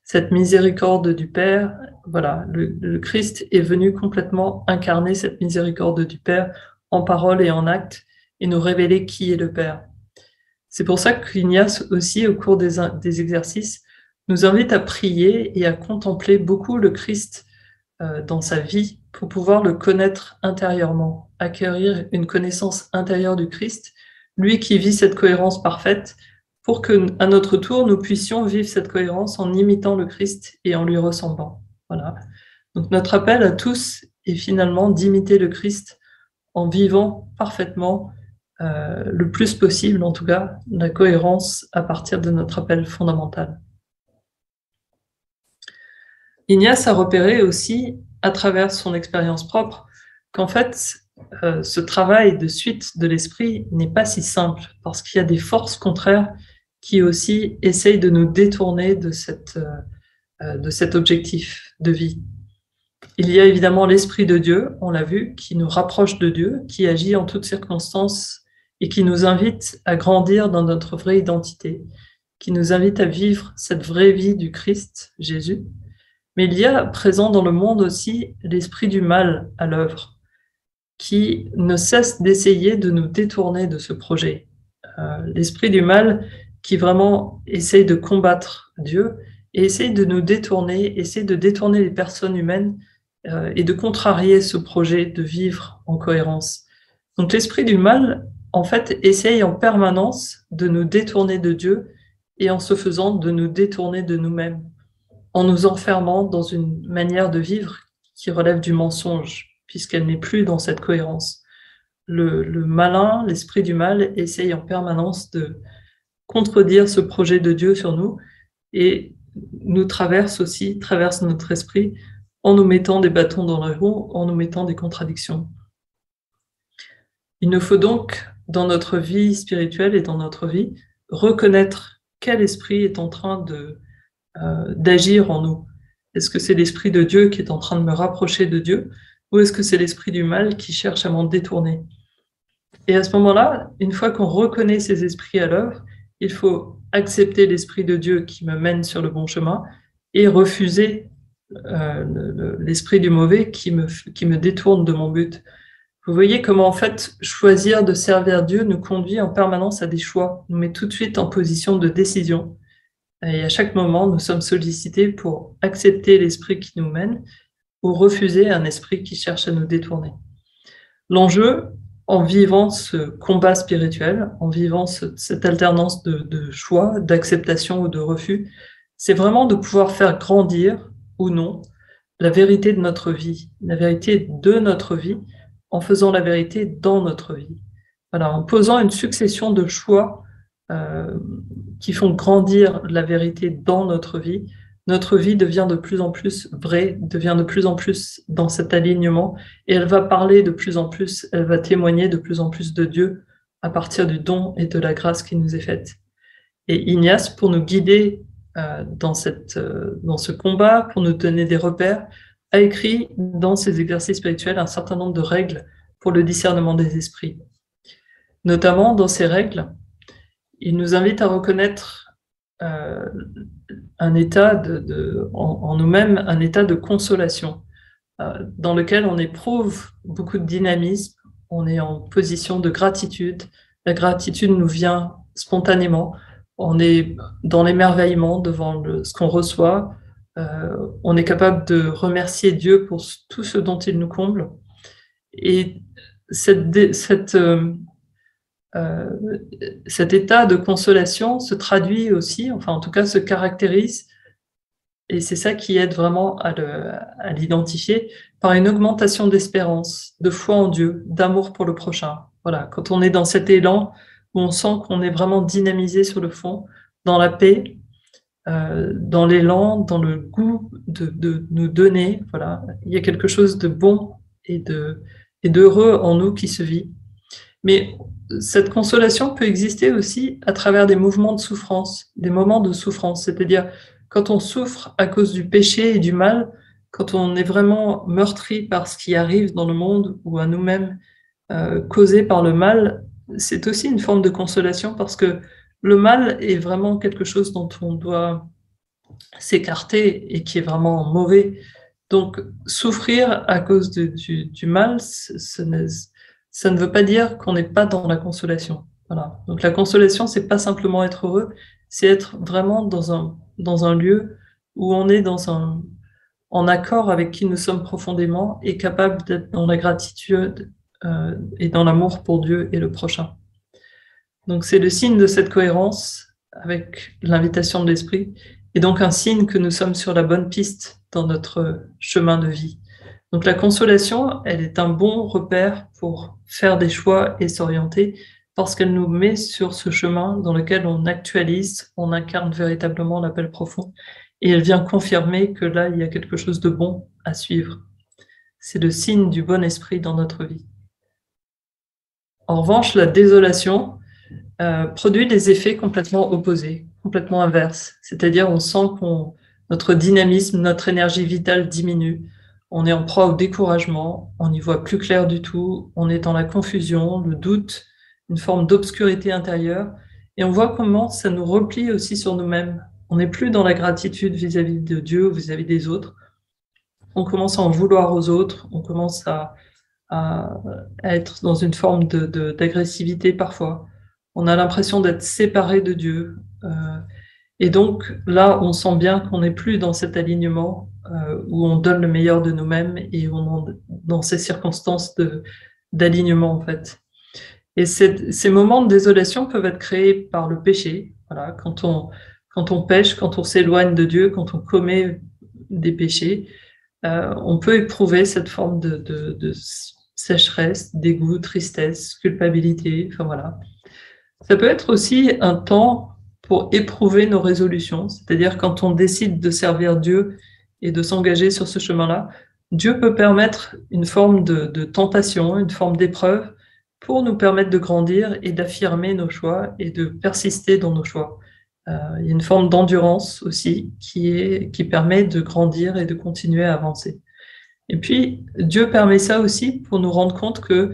cette miséricorde du Père. Voilà, le Christ est venu complètement incarner cette miséricorde du Père en parole et en acte et nous révéler qui est le Père. C'est pour ça qu'Ignace aussi, au cours des exercices, nous invite à prier et à contempler beaucoup le Christ dans sa vie pour pouvoir le connaître intérieurement, acquérir une connaissance intérieure du Christ, lui qui vit cette cohérence parfaite, pour qu'à notre tour, nous puissions vivre cette cohérence en imitant le Christ et en lui ressemblant. Voilà. Donc notre appel à tous est finalement d'imiter le Christ en vivant parfaitement, le plus possible en tout cas, la cohérence à partir de notre appel fondamental. Ignace a repéré aussi, à travers son expérience propre, qu'en fait, ce travail de suite de l'esprit n'est pas si simple, parce qu'il y a des forces contraires qui aussi essayent de nous détourner de cet objectif de vie. Il y a évidemment l'Esprit de Dieu, on l'a vu, qui nous rapproche de Dieu, qui agit en toutes circonstances et qui nous invite à grandir dans notre vraie identité, qui nous invite à vivre cette vraie vie du Christ, Jésus. Mais il y a présent dans le monde aussi l'esprit du mal à l'œuvre. qui ne cesse d'essayer de nous détourner de ce projet. L'esprit du mal qui vraiment essaye de combattre Dieu et essaye de nous détourner, essaye de détourner les personnes humaines et de contrarier ce projet de vivre en cohérence. Donc l'esprit du mal, en fait, essaye en permanence de nous détourner de Dieu et en ce faisant de nous détourner de nous-mêmes, en nous enfermant dans une manière de vivre qui relève du mensonge, puisqu'elle n'est plus dans cette cohérence. Le malin, l'esprit du mal, essaye en permanence de contredire ce projet de Dieu sur nous et nous traverse notre esprit en nous mettant des bâtons dans les roues, en nous mettant des contradictions. Il nous faut donc, dans notre vie spirituelle et dans notre vie, reconnaître quel esprit est en train d'agir en nous. Est-ce que c'est l'esprit de Dieu qui est en train de me rapprocher de Dieu, ou est-ce que c'est l'esprit du mal qui cherche à m'en détourner? Et à ce moment-là, une fois qu'on reconnaît ces esprits à l'œuvre, il faut accepter l'esprit de Dieu qui me mène sur le bon chemin et refuser l'esprit du mauvais qui me détourne de mon but. Vous voyez comment, en fait, choisir de servir Dieu nous conduit en permanence à des choix, nous met tout de suite en position de décision. Et à chaque moment, nous sommes sollicités pour accepter l'esprit qui nous mène ou refuser un esprit qui cherche à nous détourner. L'enjeu, en vivant ce combat spirituel, en vivant cette alternance de choix, d'acceptation ou de refus, c'est vraiment de pouvoir faire grandir ou non la vérité de notre vie, la vérité de notre vie, en faisant la vérité dans notre vie. Voilà, en posant une succession de choix qui font grandir la vérité dans notre vie devient de plus en plus vraie, devient de plus en plus dans cet alignement, et elle va parler de plus en plus, elle va témoigner de plus en plus de Dieu à partir du don et de la grâce qui nous est faite. Et Ignace, pour nous guider dans ce combat, pour nous donner des repères, a écrit dans ses exercices spirituels un certain nombre de règles pour le discernement des esprits. Notamment, dans ces règles, il nous invite à reconnaître un état en nous-mêmes, un état de consolation, dans lequel on éprouve beaucoup de dynamisme, on est en position de gratitude, la gratitude nous vient spontanément, on est dans l'émerveillement devant ce qu'on reçoit, on est capable de remercier Dieu pour tout ce dont il nous comble. Et cet état de consolation se traduit aussi, enfin en tout cas se caractérise, et c'est ça qui aide vraiment à l'identifier, par une augmentation d'espérance, de foi en Dieu, d'amour pour le prochain. Voilà, quand on est dans cet élan où on sent qu'on est vraiment dynamisé sur le fond, dans la paix, dans l'élan, dans le goût de nous donner, voilà, il y a quelque chose de bon et d'heureux en nous qui se vit. Mais cette consolation peut exister aussi à travers des mouvements de souffrance, des moments de souffrance, c'est-à-dire quand on souffre à cause du péché et du mal, quand on est vraiment meurtri par ce qui arrive dans le monde ou à nous-mêmes causé par le mal, c'est aussi une forme de consolation parce que le mal est vraiment quelque chose dont on doit s'écarter et qui est vraiment mauvais. Donc, souffrir à cause du mal, ça ne veut pas dire qu'on n'est pas dans la consolation. Voilà. Donc, la consolation, c'est pas simplement être heureux, c'est être vraiment dans un lieu où on est en accord avec qui nous sommes profondément et capable d'être dans la gratitude et dans l'amour pour Dieu et le prochain. Donc, c'est le signe de cette cohérence avec l'invitation de l'Esprit et donc un signe que nous sommes sur la bonne piste dans notre chemin de vie. Donc, la consolation, elle est un bon repère pour faire des choix et s'orienter parce qu'elle nous met sur ce chemin dans lequel on actualise, on incarne véritablement l'appel profond et elle vient confirmer que là, il y a quelque chose de bon à suivre. C'est le signe du bon esprit dans notre vie. En revanche, la désolation produit des effets complètement opposés, complètement inverses. C'est-à-dire, on sent que notre dynamisme, notre énergie vitale diminue. On est en proie au découragement, on n'y voit plus clair du tout, on est dans la confusion, le doute, une forme d'obscurité intérieure. Et on voit comment ça nous replie aussi sur nous-mêmes. On n'est plus dans la gratitude vis-à-vis de Dieu, vis-à-vis des autres. On commence à en vouloir aux autres, on commence à à être dans une forme d'agressivité parfois. On a l'impression d'être séparé de Dieu. Et donc là, on sent bien qu'on n'est plus dans cet alignement où on donne le meilleur de nous-mêmes et on est dans ces circonstances d'alignement en fait. Et ces moments de désolation peuvent être créés par le péché. Voilà, quand on pêche, quand on s'éloigne de Dieu, quand on commet des péchés, on peut éprouver cette forme de sécheresse, dégoût, tristesse, culpabilité. Enfin voilà. Ça peut être aussi un temps pour éprouver nos résolutions, c'est-à-dire quand on décide de servir Dieu et de s'engager sur ce chemin-là, Dieu peut permettre une forme de tentation, une forme d'épreuve pour nous permettre de grandir et d'affirmer nos choix et de persister dans nos choix. Il y a une forme d'endurance aussi qui permet de grandir et de continuer à avancer. Et puis, Dieu permet ça aussi pour nous rendre compte que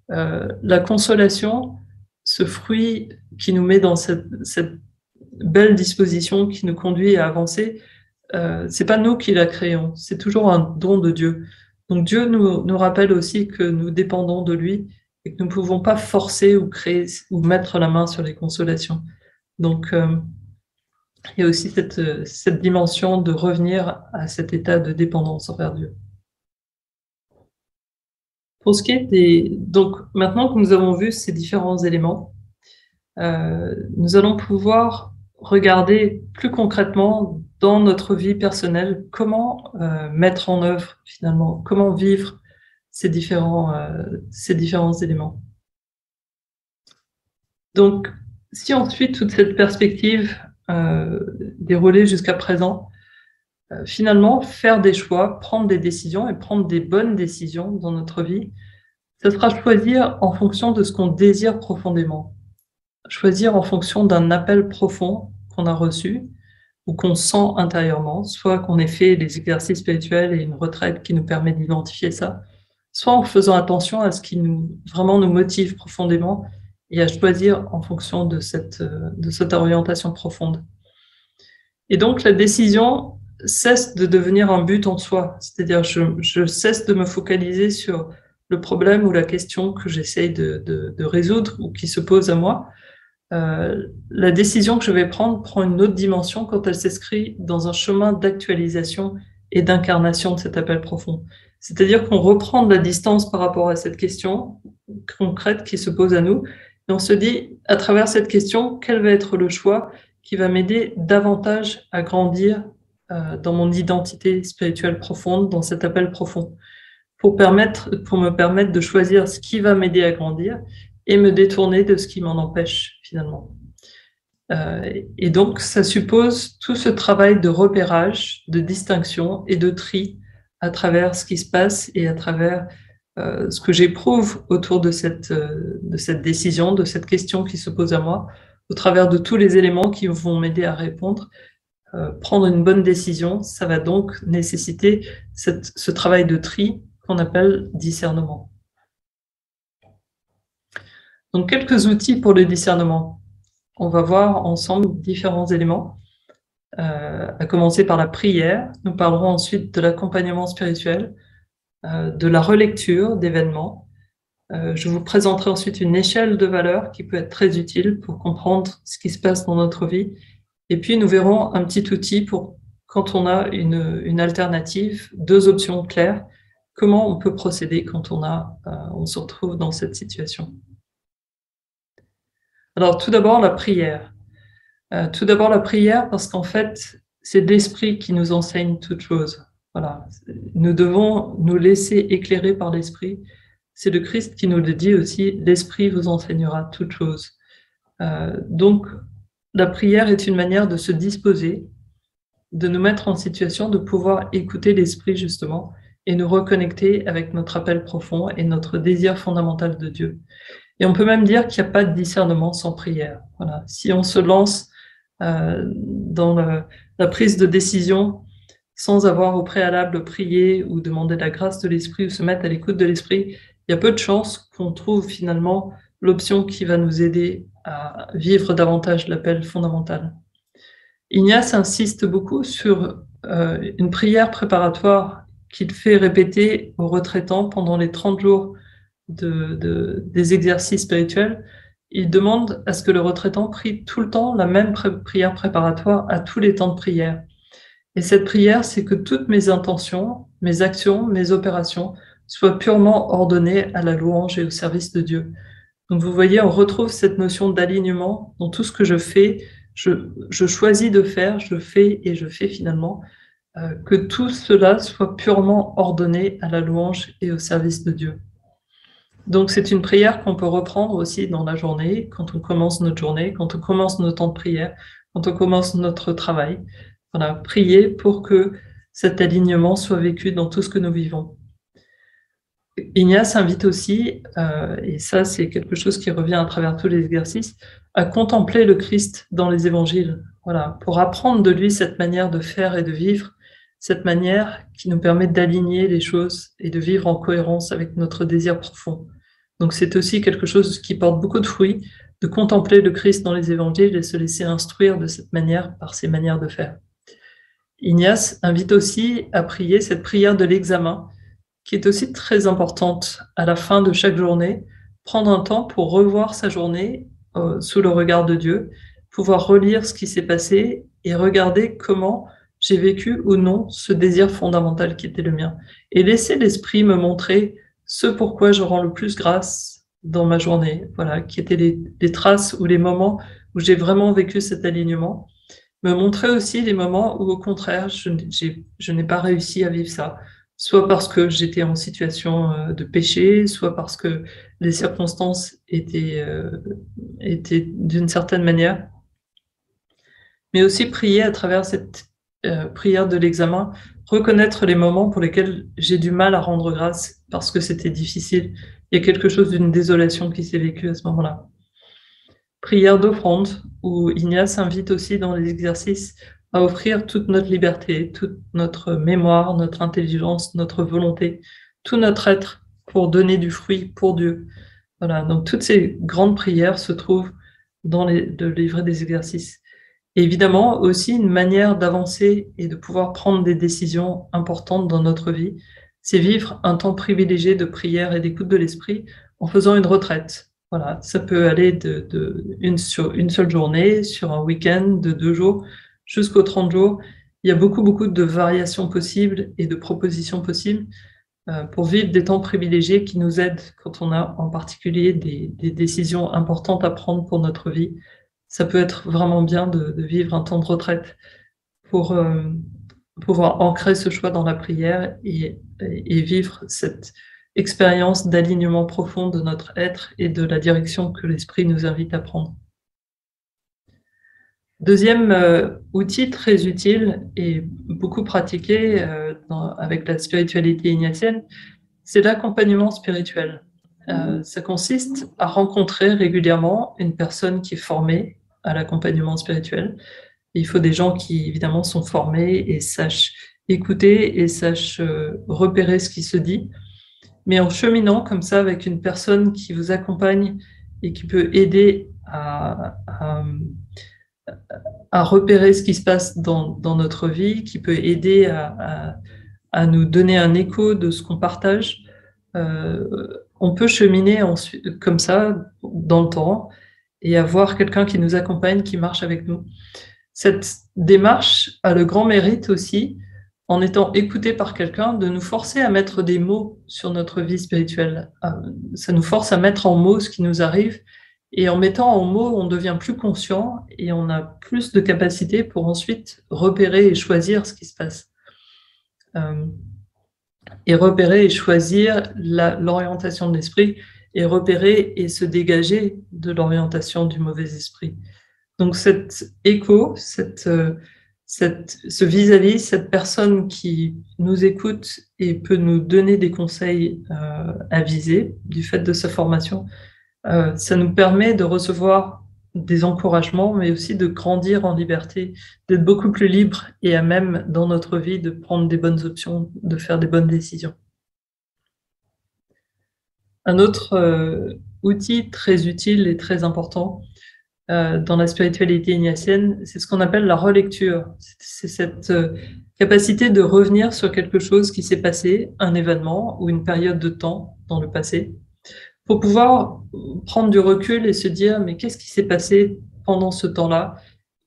la consolation, ce fruit qui nous met dans cette belle disposition qui nous conduit à avancer, c'est pas nous qui la créons, c'est toujours un don de Dieu. Donc Dieu nous rappelle aussi que nous dépendons de lui et que nous ne pouvons pas forcer ou créer ou mettre la main sur les consolations. Donc il y a aussi cette dimension de revenir à cet état de dépendance envers Dieu. Pour ce qui est donc maintenant que nous avons vu ces différents éléments, nous allons pouvoir regarder plus concrètement dans notre vie personnelle comment mettre en œuvre finalement, comment vivre ces différents éléments. Donc, si on suit toute cette perspective déroulée jusqu'à présent, finalement, faire des choix, prendre des décisions et prendre des bonnes décisions dans notre vie, ce sera choisir en fonction de ce qu'on désire profondément. Choisir en fonction d'un appel profond qu'on a reçu ou qu'on sent intérieurement, soit qu'on ait fait les exercices spirituels et une retraite qui nous permet d'identifier ça, soit en faisant attention à ce qui vraiment nous motive profondément et à choisir en fonction de cette orientation profonde. Et donc la décision cesse de devenir un but en soi, c'est-à-dire je cesse de me focaliser sur le problème ou la question que j'essaye de résoudre ou qui se pose à moi. La décision que je vais prendre prend une autre dimension quand elle s'inscrit dans un chemin d'actualisation et d'incarnation de cet appel profond. C'est-à-dire qu'on reprend de la distance par rapport à cette question concrète qui se pose à nous, et on se dit, à travers cette question, quel va être le choix qui va m'aider davantage à grandir dans mon identité spirituelle profonde, dans cet appel profond, pour me permettre de choisir ce qui va m'aider à grandir et me détourner de ce qui m'en empêche finalement. Et donc, ça suppose tout ce travail de repérage, de distinction et de tri à travers ce qui se passe et à travers ce que j'éprouve autour de cette décision, de cette question qui se pose à moi, au travers de tous les éléments qui vont m'aider à répondre. Prendre une bonne décision, ça va donc nécessiter ce travail de tri qu'on appelle discernement. Donc, quelques outils pour le discernement. On va voir ensemble différents éléments, à commencer par la prière. Nous parlerons ensuite de l'accompagnement spirituel, de la relecture d'événements. Je vous présenterai ensuite une échelle de valeurs qui peut être très utile pour comprendre ce qui se passe dans notre vie. Et puis, nous verrons un petit outil pour quand on a une alternative, 2 options claires, comment on peut procéder quand on se retrouve dans cette situation. Alors, tout d'abord, la prière. Parce qu'en fait, c'est l'Esprit qui nous enseigne toutes choses. Voilà. Nous devons nous laisser éclairer par l'Esprit. C'est le Christ qui nous le dit aussi, l'Esprit vous enseignera toutes choses. Donc, la prière est une manière de se disposer, de nous mettre en situation de pouvoir écouter l'Esprit justement et nous reconnecter avec notre appel profond et notre désir fondamental de Dieu. Et on peut même dire qu'il n'y a pas de discernement sans prière. Voilà. Si on se lance dans la prise de décision sans avoir au préalable prié ou demander la grâce de l'Esprit ou se mettre à l'écoute de l'Esprit, il y a peu de chances qu'on trouve finalement l'option qui va nous aider à vivre davantage l'appel fondamental. Ignace insiste beaucoup sur une prière préparatoire qu'il fait répéter aux retraitants pendant les 30 jours des exercices spirituels. Il demande à ce que le retraitant prie tout le temps la même prière préparatoire à tous les temps de prière. Et cette prière, c'est que toutes mes intentions, mes actions, mes opérations soient purement ordonnées à la louange et au service de Dieu. Donc vous voyez, on retrouve cette notion d'alignement dans tout ce que je fais. Je choisis de faire, je fais et je fais finalement, que tout cela soit purement ordonné à la louange et au service de Dieu. Donc c'est une prière qu'on peut reprendre aussi dans la journée, quand on commence notre journée, quand on commence nos temps de prière, quand on commence notre travail. Voilà, prier pour que cet alignement soit vécu dans tout ce que nous vivons. Ignace invite aussi, et ça c'est quelque chose qui revient à travers tous les exercices, à contempler le Christ dans les évangiles, voilà, pour apprendre de lui cette manière de faire et de vivre, cette manière qui nous permet d'aligner les choses et de vivre en cohérence avec notre désir profond. Donc c'est aussi quelque chose qui porte beaucoup de fruits, de contempler le Christ dans les évangiles et se laisser instruire de cette manière par ses manières de faire. Ignace invite aussi à prier cette prière de l'examen, qui est aussi très importante à la fin de chaque journée, prendre un temps pour revoir sa journée sous le regard de Dieu, pouvoir relire ce qui s'est passé et regarder comment j'ai vécu ou non ce désir fondamental qui était le mien. Et laisser l'esprit me montrer ce pourquoi je rends le plus grâce dans ma journée, voilà, qui étaient les traces ou les moments où j'ai vraiment vécu cet alignement. Me montrer aussi les moments où, au contraire, je n'ai pas réussi à vivre ça, soit parce que j'étais en situation de péché, soit parce que les circonstances étaient d'une certaine manière. Mais aussi prier à travers cette prière de l'examen, reconnaître les moments pour lesquels j'ai du mal à rendre grâce parce que c'était difficile. Il y a quelque chose d'une désolation qui s'est vécue à ce moment-là. Prière d'offrande, où Ignace invite aussi dans les exercices à offrir toute notre liberté, toute notre mémoire, notre intelligence, notre volonté, tout notre être pour donner du fruit pour Dieu. Voilà, donc toutes ces grandes prières se trouvent dans le livret des exercices. Et évidemment, aussi une manière d'avancer et de pouvoir prendre des décisions importantes dans notre vie, c'est vivre un temps privilégié de prière et d'écoute de l'esprit en faisant une retraite. Voilà, ça peut aller sur une seule journée, sur un week-end de 2 jours, jusqu'aux 30 jours. Il y a beaucoup de variations possibles et de propositions possibles pour vivre des temps privilégiés qui nous aident quand on a en particulier des décisions importantes à prendre pour notre vie. Ça peut être vraiment bien de vivre un temps de retraite pour pouvoir ancrer ce choix dans la prière et vivre cette expérience d'alignement profond de notre être et de la direction que l'esprit nous invite à prendre. Deuxième outil très utile et beaucoup pratiqué avec la spiritualité ignatienne, c'est l'accompagnement spirituel. Ça consiste à rencontrer régulièrement une personne qui est formée à l'accompagnement spirituel. Il faut des gens qui, évidemment, sont formés et sachent écouter et sachent repérer ce qui se dit. Mais en cheminant comme ça avec une personne qui vous accompagne et qui peut aider à repérer ce qui se passe dans notre vie, qui peut aider à nous donner un écho de ce qu'on partage, on peut cheminer ensuite, comme ça dans le temps et avoir quelqu'un qui nous accompagne, qui marche avec nous. Cette démarche a le grand mérite aussi, en étant écouté par quelqu'un, de nous forcer à mettre des mots sur notre vie spirituelle. Ça nous force à mettre en mots ce qui nous arrive, et en mettant en mots, on devient plus conscient et on a plus de capacité pour ensuite repérer et choisir ce qui se passe. Et repérer et choisir l'orientation de l'esprit, et repérer et se dégager de l'orientation du mauvais esprit. Donc cet écho, ce vis-à-vis, cette personne qui nous écoute et peut nous donner des conseils avisés du fait de sa formation, ça nous permet de recevoir des encouragements, mais aussi de grandir en liberté, d'être beaucoup plus libre et à même dans notre vie de prendre des bonnes options, de faire des bonnes décisions. Un autre outil très utile et très important dans la spiritualité ignatienne, c'est ce qu'on appelle la relecture. C'est cette capacité de revenir sur quelque chose qui s'est passé, un événement ou une période de temps dans le passé, pour pouvoir prendre du recul et se dire mais qu'est-ce qui s'est passé pendant ce temps-là,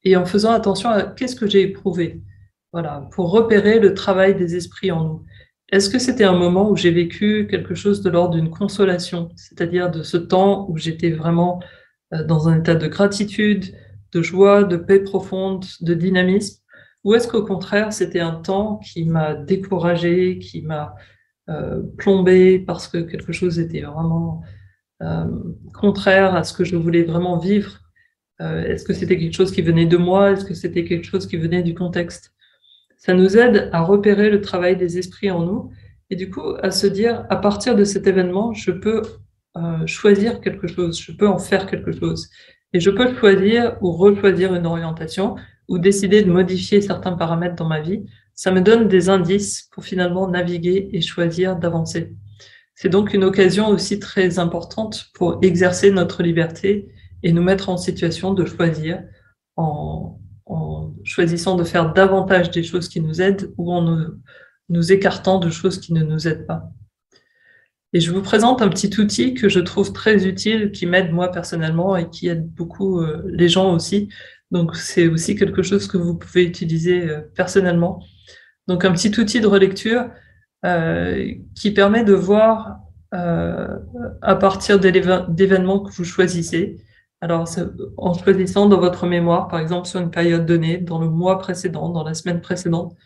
et en faisant attention à qu'est-ce que j'ai éprouvé, voilà, pour repérer le travail des esprits en nous. Est-ce que c'était un moment où j'ai vécu quelque chose de l'ordre d'une consolation, c'est-à-dire de ce temps où j'étais vraiment dans un état de gratitude, de joie, de paix profonde, de dynamisme, ou est-ce qu'au contraire, c'était un temps qui m'a découragé, qui m'a plombé parce que quelque chose était vraiment contraire à ce que je voulais vraiment vivre? Est-ce que c'était quelque chose qui venait de moi? Est-ce que c'était quelque chose qui venait du contexte? Ça nous aide à repérer le travail des esprits en nous et du coup à se dire, à partir de cet événement, je peux choisir quelque chose, je peux en faire quelque chose. Et je peux choisir ou rechoisir une orientation ou décider de modifier certains paramètres dans ma vie. Ça me donne des indices pour finalement naviguer et choisir d'avancer. C'est donc une occasion aussi très importante pour exercer notre liberté et nous mettre en situation de choisir en choisissant de faire davantage des choses qui nous aident ou en nous écartant de choses qui ne nous aident pas. Et je vous présente un petit outil que je trouve très utile, qui m'aide moi personnellement et qui aide beaucoup les gens aussi. Donc c'est aussi quelque chose que vous pouvez utiliser personnellement. Donc un petit outil de relecture qui permet de voir à partir d'événements que vous choisissez. Alors, en choisissant dans votre mémoire, par exemple sur une période donnée, dans le mois précédent, dans la semaine précédente,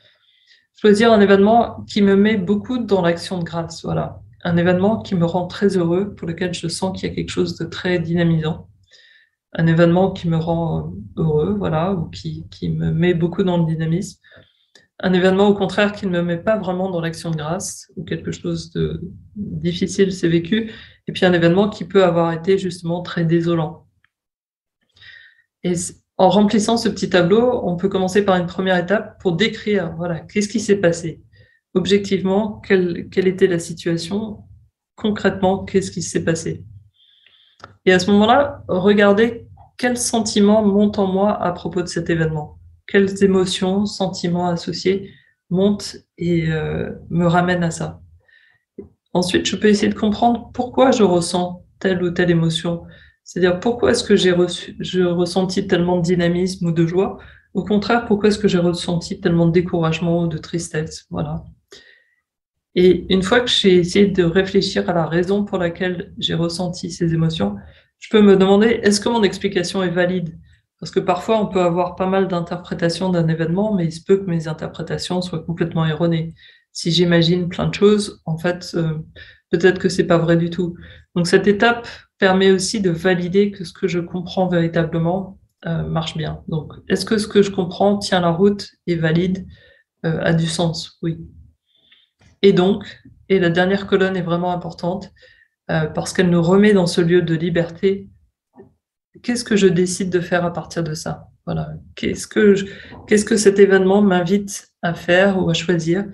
choisir un événement qui me met beaucoup dans l'action de grâce. Voilà, un événement qui me rend très heureux, pour lequel je sens qu'il y a quelque chose de très dynamisant. Un événement qui me rend heureux, voilà, ou qui me met beaucoup dans le dynamisme. Un événement, au contraire, qui ne me met pas vraiment dans l'action de grâce, ou quelque chose de difficile s'est vécu, et puis un événement qui peut avoir été justement très désolant. Et en remplissant ce petit tableau, on peut commencer par une première étape pour décrire, voilà, qu'est-ce qui s'est passé? Objectivement, quelle était la situation? Concrètement, qu'est-ce qui s'est passé? Et à ce moment-là, regardez quels sentiments montent en moi à propos de cet événement. Quelles émotions, sentiments associés montent et me ramènent à ça. Ensuite, je peux essayer de comprendre pourquoi je ressens telle ou telle émotion. C'est-à-dire, pourquoi est-ce que j'ai ressenti tellement de dynamisme ou de joie? Au contraire, pourquoi est-ce que j'ai ressenti tellement de découragement ou de tristesse? Voilà. Et une fois que j'ai essayé de réfléchir à la raison pour laquelle j'ai ressenti ces émotions, je peux me demander, est-ce que mon explication est valide? Parce que parfois, on peut avoir pas mal d'interprétations d'un événement, mais il se peut que mes interprétations soient complètement erronées. Si j'imagine plein de choses, en fait, peut-être que c'est pas vrai du tout. Donc cette étape permet aussi de valider que ce que je comprends véritablement marche bien. Donc, est-ce que ce que je comprends tient la route, est valide, a du sens? Oui. Et donc, et la dernière colonne est vraiment importante, parce qu'elle nous remet dans ce lieu de liberté. Qu'est-ce que je décide de faire à partir de ça? Voilà. Qu'est-ce que cet événement m'invite à faire ou à choisir,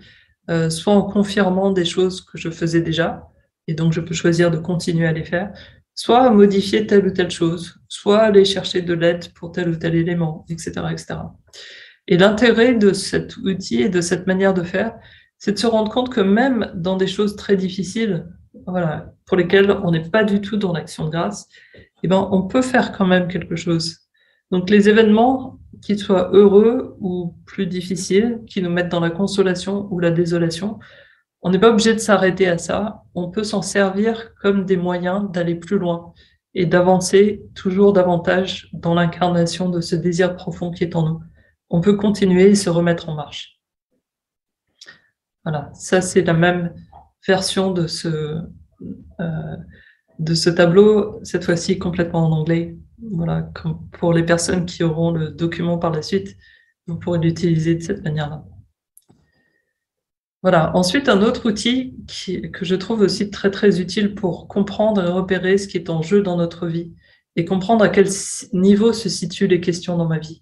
soit en confirmant des choses que je faisais déjà, et donc je peux choisir de continuer à les faire, soit à modifier telle ou telle chose, soit aller chercher de l'aide pour tel ou tel élément, etc., etc. Et l'intérêt de cet outil et de cette manière de faire, c'est de se rendre compte que même dans des choses très difficiles, voilà, pour lesquelles on n'est pas du tout dans l'action de grâce, eh ben, on peut faire quand même quelque chose. Donc les événements, qu'ils soient heureux ou plus difficiles, qui nous mettent dans la consolation ou la désolation, on n'est pas obligé de s'arrêter à ça. On peut s'en servir comme des moyens d'aller plus loin et d'avancer toujours davantage dans l'incarnation de ce désir profond qui est en nous. On peut continuer et se remettre en marche. Voilà, ça c'est la même version de ce tableau, cette fois-ci complètement en anglais. Voilà, pour les personnes qui auront le document par la suite, vous pourrez l'utiliser de cette manière-là. Voilà. Ensuite, un autre outil que je trouve aussi très, très utile pour comprendre et repérer ce qui est en jeu dans notre vie et comprendre à quel niveau se situent les questions dans ma vie.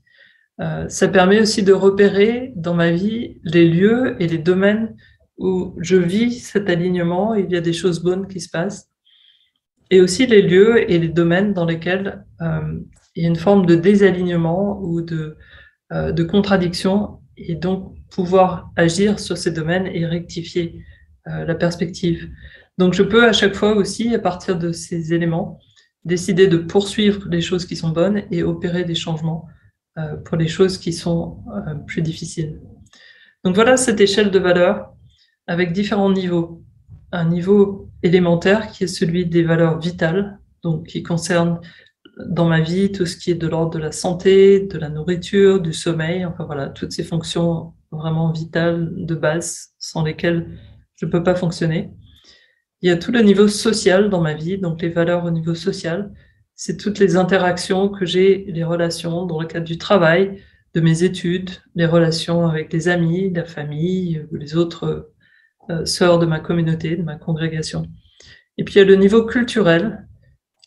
Ça permet aussi de repérer dans ma vie les lieux et les domaines où je vis cet alignement, il y a des choses bonnes qui se passent, et aussi les lieux et les domaines dans lesquels il y a une forme de désalignement ou de contradiction et donc pouvoir agir sur ces domaines et rectifier la perspective. Donc je peux à chaque fois aussi, à partir de ces éléments, décider de poursuivre les choses qui sont bonnes et opérer des changements pour les choses qui sont plus difficiles. Donc voilà cette échelle de valeurs avec différents niveaux. Un niveau élémentaire qui est celui des valeurs vitales, donc qui concerne dans ma vie tout ce qui est de l'ordre de la santé, de la nourriture, du sommeil, enfin voilà, toutes ces fonctions vraiment vitales de base sans lesquelles je ne peux pas fonctionner. Il y a tout le niveau social dans ma vie, donc les valeurs au niveau social, c'est toutes les interactions que j'ai, les relations dans le cadre du travail, de mes études, les relations avec les amis, la famille, les autres sœurs de ma communauté, de ma congrégation. Et puis il y a le niveau culturel,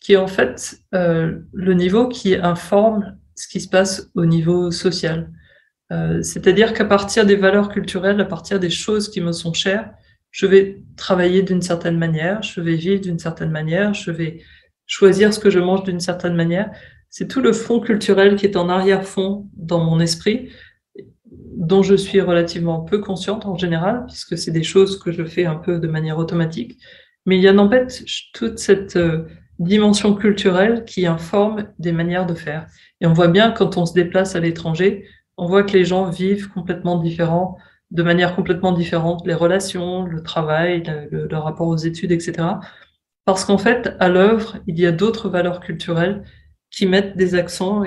qui est en fait le niveau qui informe ce qui se passe au niveau social. C'est-à-dire qu'à partir des valeurs culturelles, à partir des choses qui me sont chères, je vais travailler d'une certaine manière, je vais vivre d'une certaine manière, je vais choisir ce que je mange d'une certaine manière. C'est tout le fond culturel qui est en arrière-fond dans mon esprit, dont je suis relativement peu consciente en général, puisque c'est des choses que je fais un peu de manière automatique. Mais il y a en fait toute cette dimension culturelle qui informe des manières de faire. Et on voit bien quand on se déplace à l'étranger, on voit que les gens vivent complètement différents, de manière complètement différente, les relations, le travail, le rapport aux études, etc. Parce qu'en fait, à l'œuvre, il y a d'autres valeurs culturelles qui mettent des accents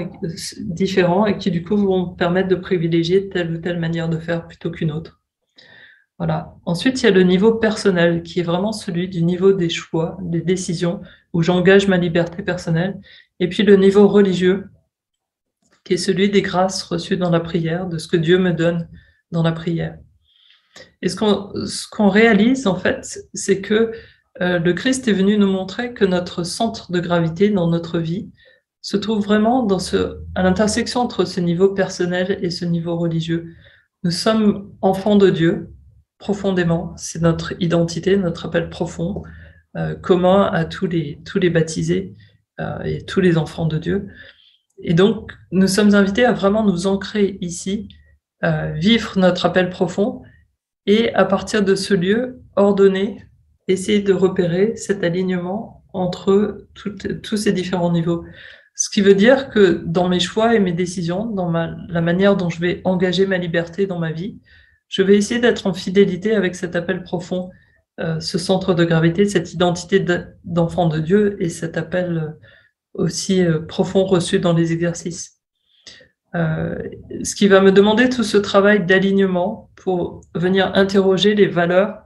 différents et qui du coup vont permettre de privilégier telle ou telle manière de faire plutôt qu'une autre. Voilà. Ensuite, il y a le niveau personnel qui est vraiment celui du niveau des choix, des décisions, où j'engage ma liberté personnelle. Et puis le niveau religieux, qui est celui des grâces reçues dans la prière, de ce que Dieu me donne dans la prière. Et ce qu'on réalise, en fait, c'est que le Christ est venu nous montrer que notre centre de gravité dans notre vie se trouve vraiment à l'intersection entre ce niveau personnel et ce niveau religieux. Nous sommes enfants de Dieu, profondément. C'est notre identité, notre appel profond, commun à tous les baptisés et tous les enfants de Dieu. Et donc, nous sommes invités à vraiment nous ancrer ici, vivre notre appel profond et à partir de ce lieu, ordonner, essayer de repérer cet alignement entre tous ces différents niveaux. Ce qui veut dire que dans mes choix et mes décisions, dans la manière dont je vais engager ma liberté dans ma vie, je vais essayer d'être en fidélité avec cet appel profond, ce centre de gravité, cette identité d'enfant de Dieu et cet appel aussi profond reçu dans les exercices. Ce qui va me demander tout ce travail d'alignement pour venir interroger les valeurs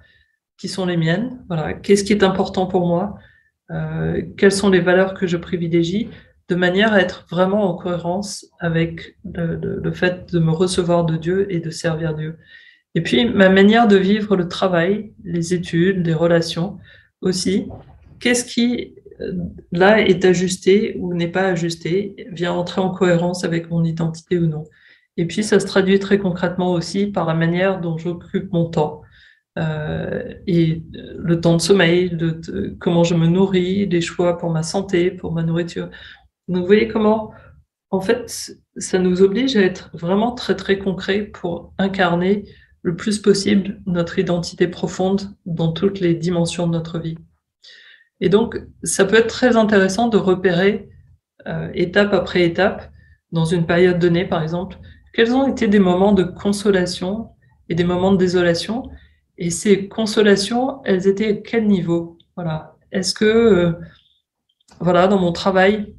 qui sont les miennes. Voilà, qu'est-ce qui est important pour moi? Quelles sont les valeurs que je privilégie, de manière à être vraiment en cohérence avec le fait de me recevoir de Dieu et de servir Dieu. Et puis, ma manière de vivre le travail, les études, les relations aussi, qu'est-ce qui, là, est ajusté ou n'est pas ajusté, vient entrer en cohérence avec mon identité ou non. Et puis, ça se traduit très concrètement aussi par la manière dont j'occupe mon temps. Et le temps de sommeil, comment je me nourris, les choix pour ma santé, pour ma nourriture. Donc, vous voyez comment, en fait, ça nous oblige à être vraiment très, très concret pour incarner le plus possible notre identité profonde dans toutes les dimensions de notre vie. Et donc, ça peut être très intéressant de repérer, étape après étape, dans une période donnée, par exemple, quels ont été des moments de consolation et des moments de désolation. Et ces consolations, elles étaient à quel niveau? Voilà. Est-ce que, voilà, dans mon travail,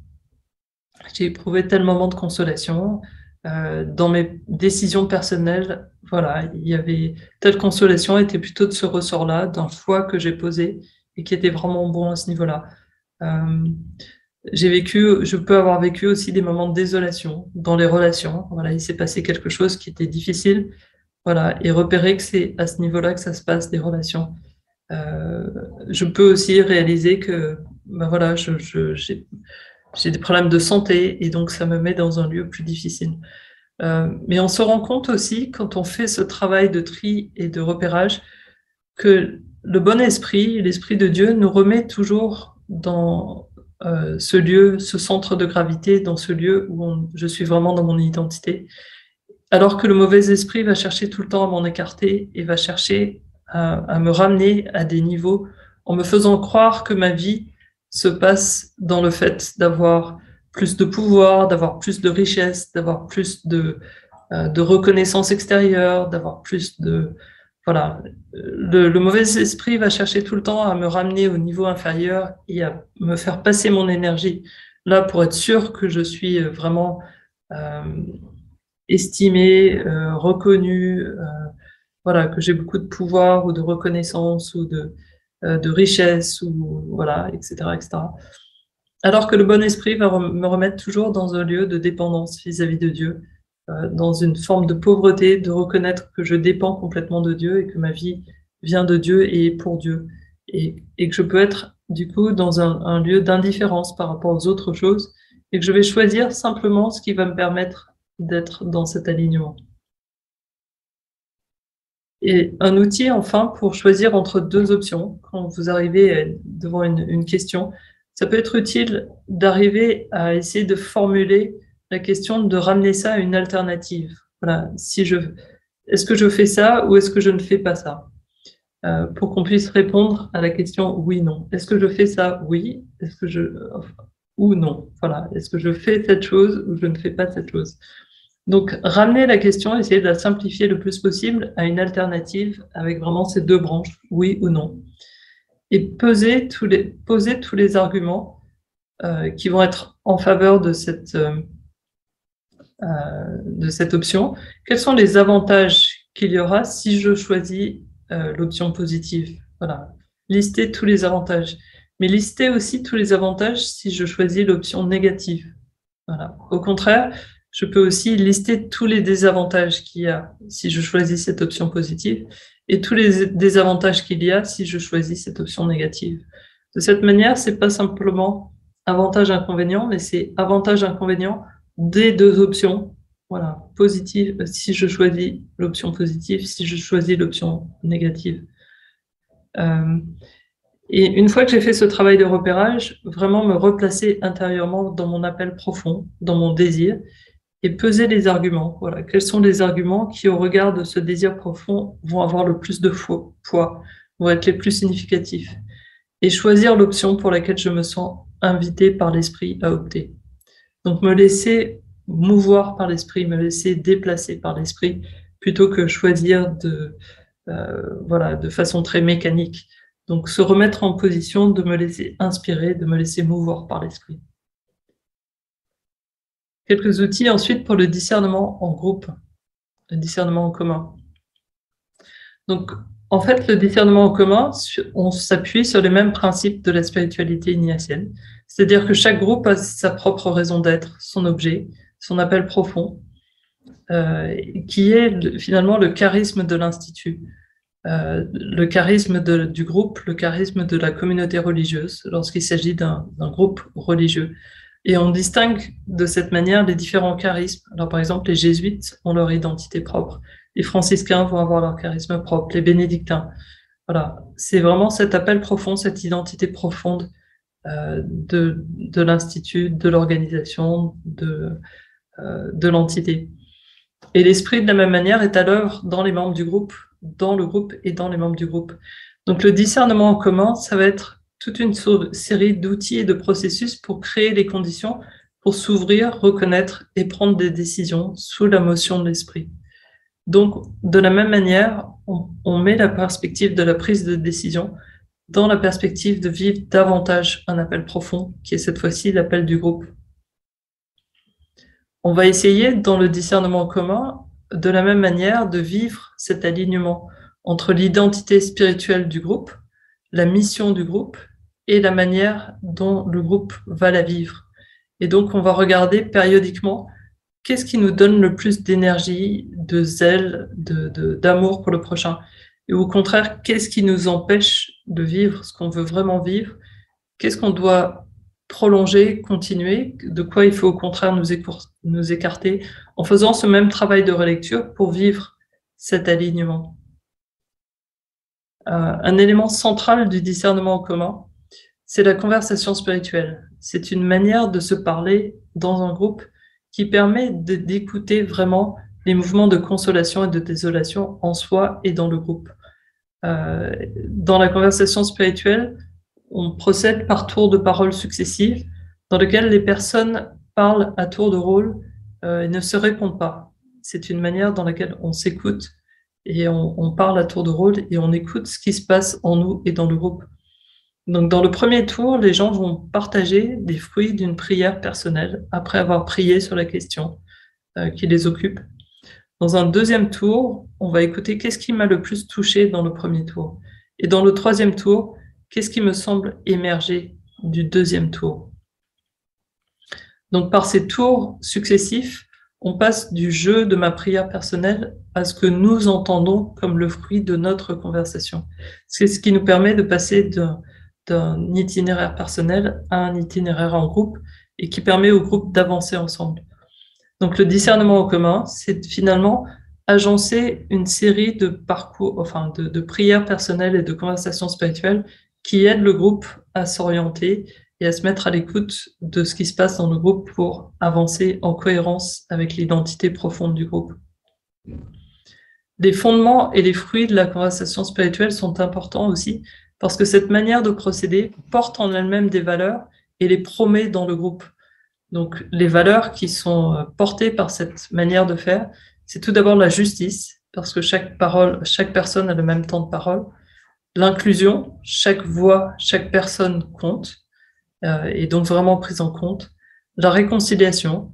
j'ai éprouvé tel moment de consolation. Dans mes décisions personnelles, voilà, il y avait telle consolation était plutôt de ce ressort-là, d'un choix que j'ai posé et qui était vraiment bon à ce niveau-là. Je peux avoir vécu aussi des moments de désolation dans les relations. Voilà, il s'est passé quelque chose qui était difficile. Voilà, et repérer que c'est à ce niveau-là que ça se passe des relations. Je peux aussi réaliser que, ben voilà, j'ai des problèmes de santé et donc ça me met dans un lieu plus difficile. Mais on se rend compte aussi, quand on fait ce travail de tri et de repérage, que le bon esprit, l'esprit de Dieu, nous remet toujours dans ce lieu, ce centre de gravité, dans ce lieu où je suis vraiment dans mon identité, alors que le mauvais esprit va chercher tout le temps à m'en écarter et va chercher à me ramener à des niveaux en me faisant croire que ma vie se passe dans le fait d'avoir plus de pouvoir, d'avoir plus de richesse, d'avoir plus de reconnaissance extérieure, d'avoir plus de... Voilà. Le mauvais esprit va chercher tout le temps à me ramener au niveau inférieur et à me faire passer mon énergie là pour être sûr que je suis vraiment estimé, reconnu, voilà, que j'ai beaucoup de pouvoir ou de reconnaissance ou de richesse, ou voilà, etc., etc. Alors que le bon esprit va me remettre toujours dans un lieu de dépendance vis-à-vis de Dieu, dans une forme de pauvreté, de reconnaître que je dépends complètement de Dieu et que ma vie vient de Dieu et pour Dieu. Et que je peux être, du coup, dans un lieu d'indifférence par rapport aux autres choses et que je vais choisir simplement ce qui va me permettre d'être dans cet alignement. Et un outil, enfin, pour choisir entre deux options, quand vous arrivez devant une question, ça peut être utile d'arriver à essayer de formuler la question, de ramener ça à une alternative. Voilà, est-ce que je fais ça ou est-ce que je ne fais pas ça? Pour qu'on puisse répondre à la question oui, non. Est-ce que je fais ça? Oui. Ou non. Voilà. Est-ce que je fais cette chose ou je ne fais pas cette chose? Donc, ramener la question, essayer de la simplifier le plus possible à une alternative avec vraiment ces deux branches, oui ou non. Et poser tous les arguments qui vont être en faveur de cette option. Quels sont les avantages qu'il y aura si je choisis l'option positive? Voilà. Lister tous les avantages. Mais lister aussi tous les avantages si je choisis l'option négative. Voilà. Au contraire, je peux aussi lister tous les désavantages qu'il y a si je choisis cette option positive et tous les désavantages qu'il y a si je choisis cette option négative. De cette manière, c'est pas simplement avantage-inconvénient, mais c'est avantage-inconvénient des deux options. Voilà, positive si je choisis l'option positive, si je choisis l'option négative. Et une fois que j'ai fait ce travail de repérage, vraiment me replacer intérieurement dans mon appel profond, dans mon désir, et peser les arguments. Voilà, quels sont les arguments qui, au regard de ce désir profond, vont avoir le plus de poids, vont être les plus significatifs, et choisir l'option pour laquelle je me sens invité par l'esprit à opter. Donc me laisser mouvoir par l'esprit, me laisser déplacer par l'esprit, plutôt que choisir de façon très mécanique. Donc se remettre en position de me laisser inspirer, de me laisser mouvoir par l'esprit. Quelques outils ensuite pour le discernement en groupe, le discernement en commun. Donc, en fait, le discernement en commun, on s'appuie sur les mêmes principes de la spiritualité ignatienne. C'est-à-dire que chaque groupe a sa propre raison d'être, son objet, son appel profond, qui est finalement le charisme de l'Institut, le charisme du groupe, le charisme de la communauté religieuse, lorsqu'il s'agit d'un groupe religieux. Et on distingue de cette manière les différents charismes. Alors, par exemple, les jésuites ont leur identité propre. Les franciscains vont avoir leur charisme propre. Les bénédictins. Voilà. C'est vraiment cet appel profond, cette identité profonde de l'Institut, de l'organisation, de l'entité. Et l'esprit, de la même manière, est à l'œuvre dans les membres du groupe, dans le groupe et dans les membres du groupe. Donc, le discernement en commun, ça va être toute une série d'outils et de processus pour créer les conditions pour s'ouvrir, reconnaître et prendre des décisions sous la motion de l'esprit. Donc, de la même manière, on met la perspective de la prise de décision dans la perspective de vivre davantage un appel profond, qui est cette fois-ci l'appel du groupe. On va essayer, dans le discernement commun, de la même manière, de vivre cet alignement entre l'identité spirituelle du groupe, la mission du groupe et la manière dont le groupe va la vivre. Et donc, on va regarder périodiquement qu'est-ce qui nous donne le plus d'énergie, de zèle, d'amour pour le prochain. Et au contraire, qu'est-ce qui nous empêche de vivre ce qu'on veut vraiment vivre? Qu'est-ce qu'on doit prolonger, continuer? De quoi il faut au contraire nous écarter en faisant ce même travail de relecture pour vivre cet alignement. Un élément central du discernement en commun, c'est la conversation spirituelle. C'est une manière de se parler dans un groupe qui permet d'écouter vraiment les mouvements de consolation et de désolation en soi et dans le groupe. Dans la conversation spirituelle, on procède par tours de parole successives dans lesquels les personnes parlent à tour de rôle et ne se répondent pas. C'est une manière dans laquelle on s'écoute et on parle à tour de rôle et on écoute ce qui se passe en nous et dans le groupe. Donc, dans le premier tour, les gens vont partager des fruits d'une prière personnelle après avoir prié sur la question qui les occupe. Dans un deuxième tour, on va écouter qu'est-ce qui m'a le plus touché dans le premier tour. Et dans le troisième tour, qu'est-ce qui me semble émerger du deuxième tour. Donc, par ces tours successifs, on passe du jeu de ma prière personnelle à ce que nous entendons comme le fruit de notre conversation. C'est ce qui nous permet de passer d'un itinéraire personnel à un itinéraire en groupe et qui permet au groupe d'avancer ensemble. Donc, le discernement en commun, c'est finalement agencer une série de parcours, enfin de prières personnelles et de conversations spirituelles qui aident le groupe à s'orienter et à se mettre à l'écoute de ce qui se passe dans le groupe pour avancer en cohérence avec l'identité profonde du groupe. Les fondements et les fruits de la conversation spirituelle sont importants aussi parce que cette manière de procéder porte en elle-même des valeurs et les promet dans le groupe. Donc, les valeurs qui sont portées par cette manière de faire, c'est tout d'abord la justice, parce que chaque personne a le même temps de parole. L'inclusion, chaque voix, chaque personne compte, et donc vraiment prise en compte. La réconciliation,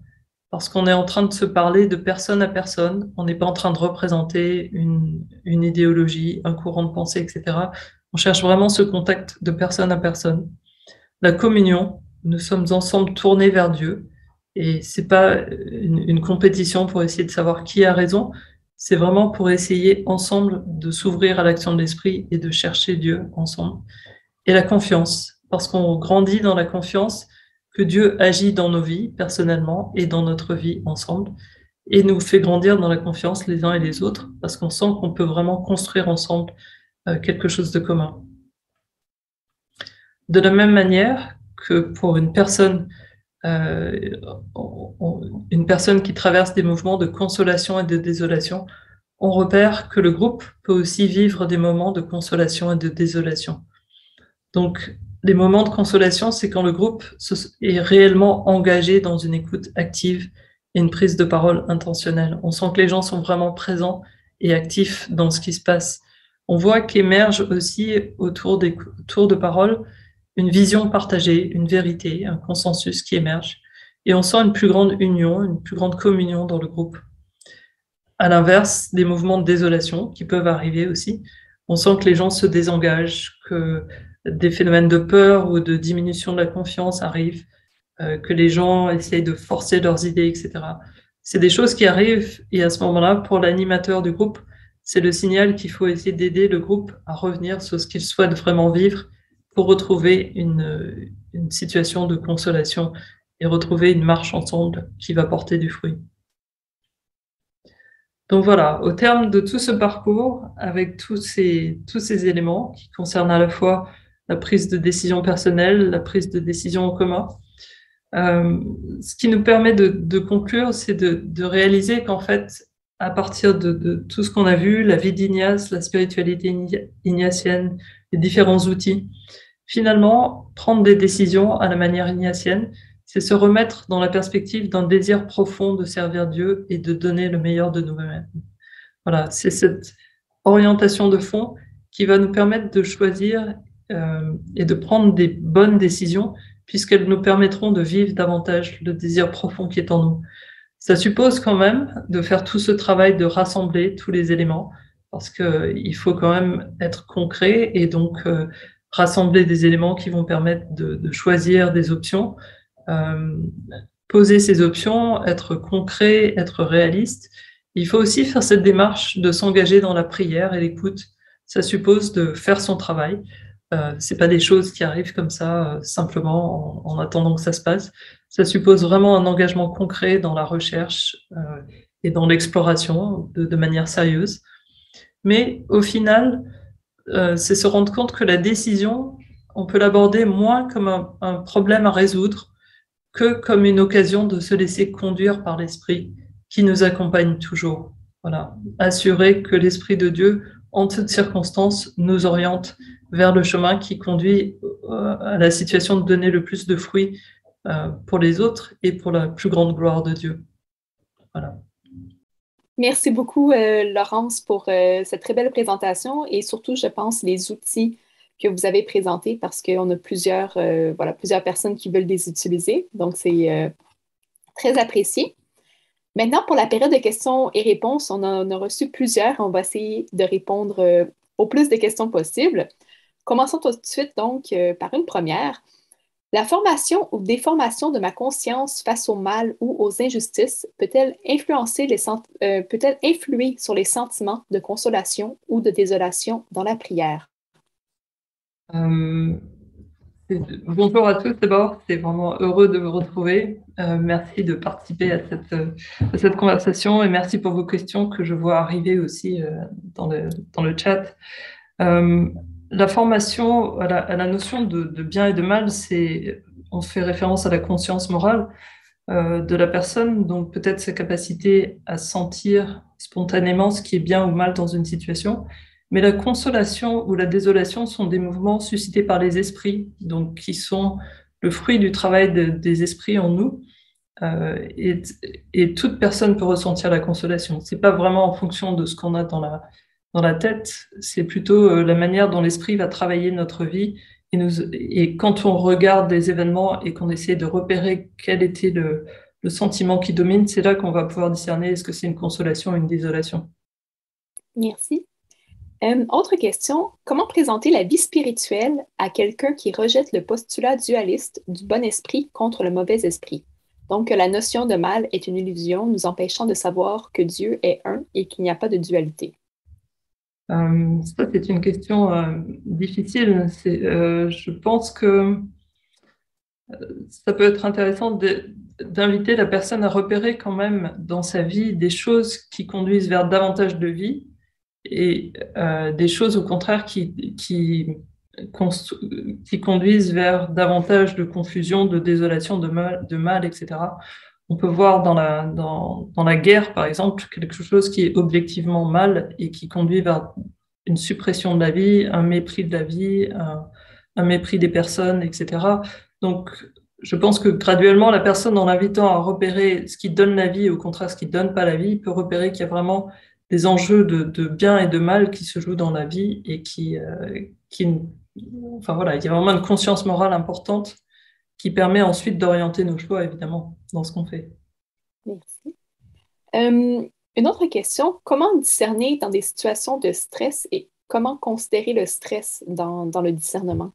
parce qu'on est en train de se parler de personne à personne, on n'est pas en train de représenter une idéologie, un courant de pensée, etc. On cherche vraiment ce contact de personne à personne. La communion, nous sommes ensemble tournés vers Dieu, et c'est pas une compétition pour essayer de savoir qui a raison, c'est vraiment pour essayer ensemble de s'ouvrir à l'action de l'esprit et de chercher Dieu ensemble. Et la confiance, parce qu'on grandit dans la confiance que Dieu agit dans nos vies personnellement et dans notre vie ensemble, et nous fait grandir dans la confiance les uns et les autres, parce qu'on sent qu'on peut vraiment construire ensemble quelque chose de commun. De la même manière que pour une personne qui traverse des mouvements de consolation et de désolation, on repère que le groupe peut aussi vivre des moments de consolation et de désolation. Donc, les moments de consolation, c'est quand le groupe est réellement engagé dans une écoute active et une prise de parole intentionnelle. On sent que les gens sont vraiment présents et actifs dans ce qui se passe. On voit qu'émerge aussi autour des tours de parole une vision partagée, une vérité, un consensus qui émerge. Et on sent une plus grande union, une plus grande communion dans le groupe. À l'inverse, des mouvements de désolation qui peuvent arriver aussi, on sent que les gens se désengagent, que des phénomènes de peur ou de diminution de la confiance arrivent, que les gens essayent de forcer leurs idées, etc. C'est des choses qui arrivent et à ce moment-là, pour l'animateur du groupe, c'est le signal qu'il faut essayer d'aider le groupe à revenir sur ce qu'il souhaite vraiment vivre pour retrouver une situation de consolation et retrouver une marche ensemble qui va porter du fruit. Donc voilà, au terme de tout ce parcours, avec tous ces éléments qui concernent à la fois la prise de décision personnelle, la prise de décision en commun, ce qui nous permet de conclure, c'est de réaliser qu'en fait, à partir de tout ce qu'on a vu, la vie d'Ignace, la spiritualité ignatienne, les différents outils, finalement, prendre des décisions à la manière ignatienne, c'est se remettre dans la perspective d'un désir profond de servir Dieu et de donner le meilleur de nous-mêmes. Voilà, c'est cette orientation de fond qui va nous permettre de choisir et de prendre des bonnes décisions, puisqu'elles nous permettront de vivre davantage le désir profond qui est en nous. Ça suppose quand même de faire tout ce travail de rassembler tous les éléments, parce qu'il faut quand même être concret et donc rassembler des éléments qui vont permettre de choisir des options, poser ces options, être concret, être réaliste. Il faut aussi faire cette démarche de s'engager dans la prière et l'écoute. Ça suppose de faire son travail. C'est pas des choses qui arrivent comme ça simplement en attendant que ça se passe. Ça suppose vraiment un engagement concret dans la recherche et dans l'exploration de manière sérieuse. Mais au final, c'est se rendre compte que la décision, on peut l'aborder moins comme un problème à résoudre que comme une occasion de se laisser conduire par l'esprit qui nous accompagne toujours. Voilà. Assurer que l'Esprit de Dieu, en toutes circonstances, nous oriente vers le chemin qui conduit à la situation de donner le plus de fruits pour les autres et pour la plus grande gloire de Dieu. Voilà. Merci beaucoup, Laurence, pour cette très belle présentation et surtout, je pense, les outils que vous avez présentés parce qu'on a plusieurs personnes qui veulent les utiliser. Donc, c'est très apprécié. Maintenant, pour la période de questions et réponses, on en a reçu plusieurs. On va essayer de répondre au plus de questions possibles. Commençons tout de suite donc par une première. La formation ou déformation de ma conscience face au mal ou aux injustices peut-elle peut-elle influer sur les sentiments de consolation ou de désolation dans la prière? Bonjour à tous d'abord, c'est vraiment heureux de vous retrouver. Merci de participer à cette conversation et merci pour vos questions que je vois arriver aussi dans le chat. La formation à la notion de bien et de mal, on fait référence à la conscience morale de la personne, donc peut-être sa capacité à sentir spontanément ce qui est bien ou mal dans une situation. Mais la consolation ou la désolation sont des mouvements suscités par les esprits, donc qui sont le fruit du travail des esprits en nous. Et toute personne peut ressentir la consolation. C'est pas vraiment en fonction de ce qu'on a dans la tête, c'est plutôt la manière dont l'esprit va travailler notre vie. Et quand on regarde des événements et qu'on essaie de repérer quel était le sentiment qui domine, c'est là qu'on va pouvoir discerner est-ce que c'est une consolation ou une désolation. Merci. Autre question, comment présenter la vie spirituelle à quelqu'un qui rejette le postulat dualiste du bon esprit contre le mauvais esprit? Donc, que la notion de mal est une illusion, nous empêchant de savoir que Dieu est un et qu'il n'y a pas de dualité. Ça, c'est une question difficile. Je pense que ça peut être intéressant d'inviter la personne à repérer quand même dans sa vie des choses qui conduisent vers davantage de vie et des choses au contraire qui conduisent vers davantage de confusion, de désolation, de mal, etc. On peut voir dans la guerre, par exemple, quelque chose qui est objectivement mal et qui conduit vers une suppression de la vie, un mépris de la vie, un mépris des personnes, etc. Donc, je pense que graduellement, la personne, en l'invitant à repérer ce qui donne la vie et au contraire ce qui ne donne pas la vie, peut repérer qu'il y a vraiment des enjeux de bien et de mal qui se jouent dans la vie et enfin voilà, il y a vraiment une conscience morale importante qui permet ensuite d'orienter nos choix, évidemment, dans ce qu'on fait. Merci. Une autre question, comment discerner dans des situations de stress et comment considérer le stress dans le discernement?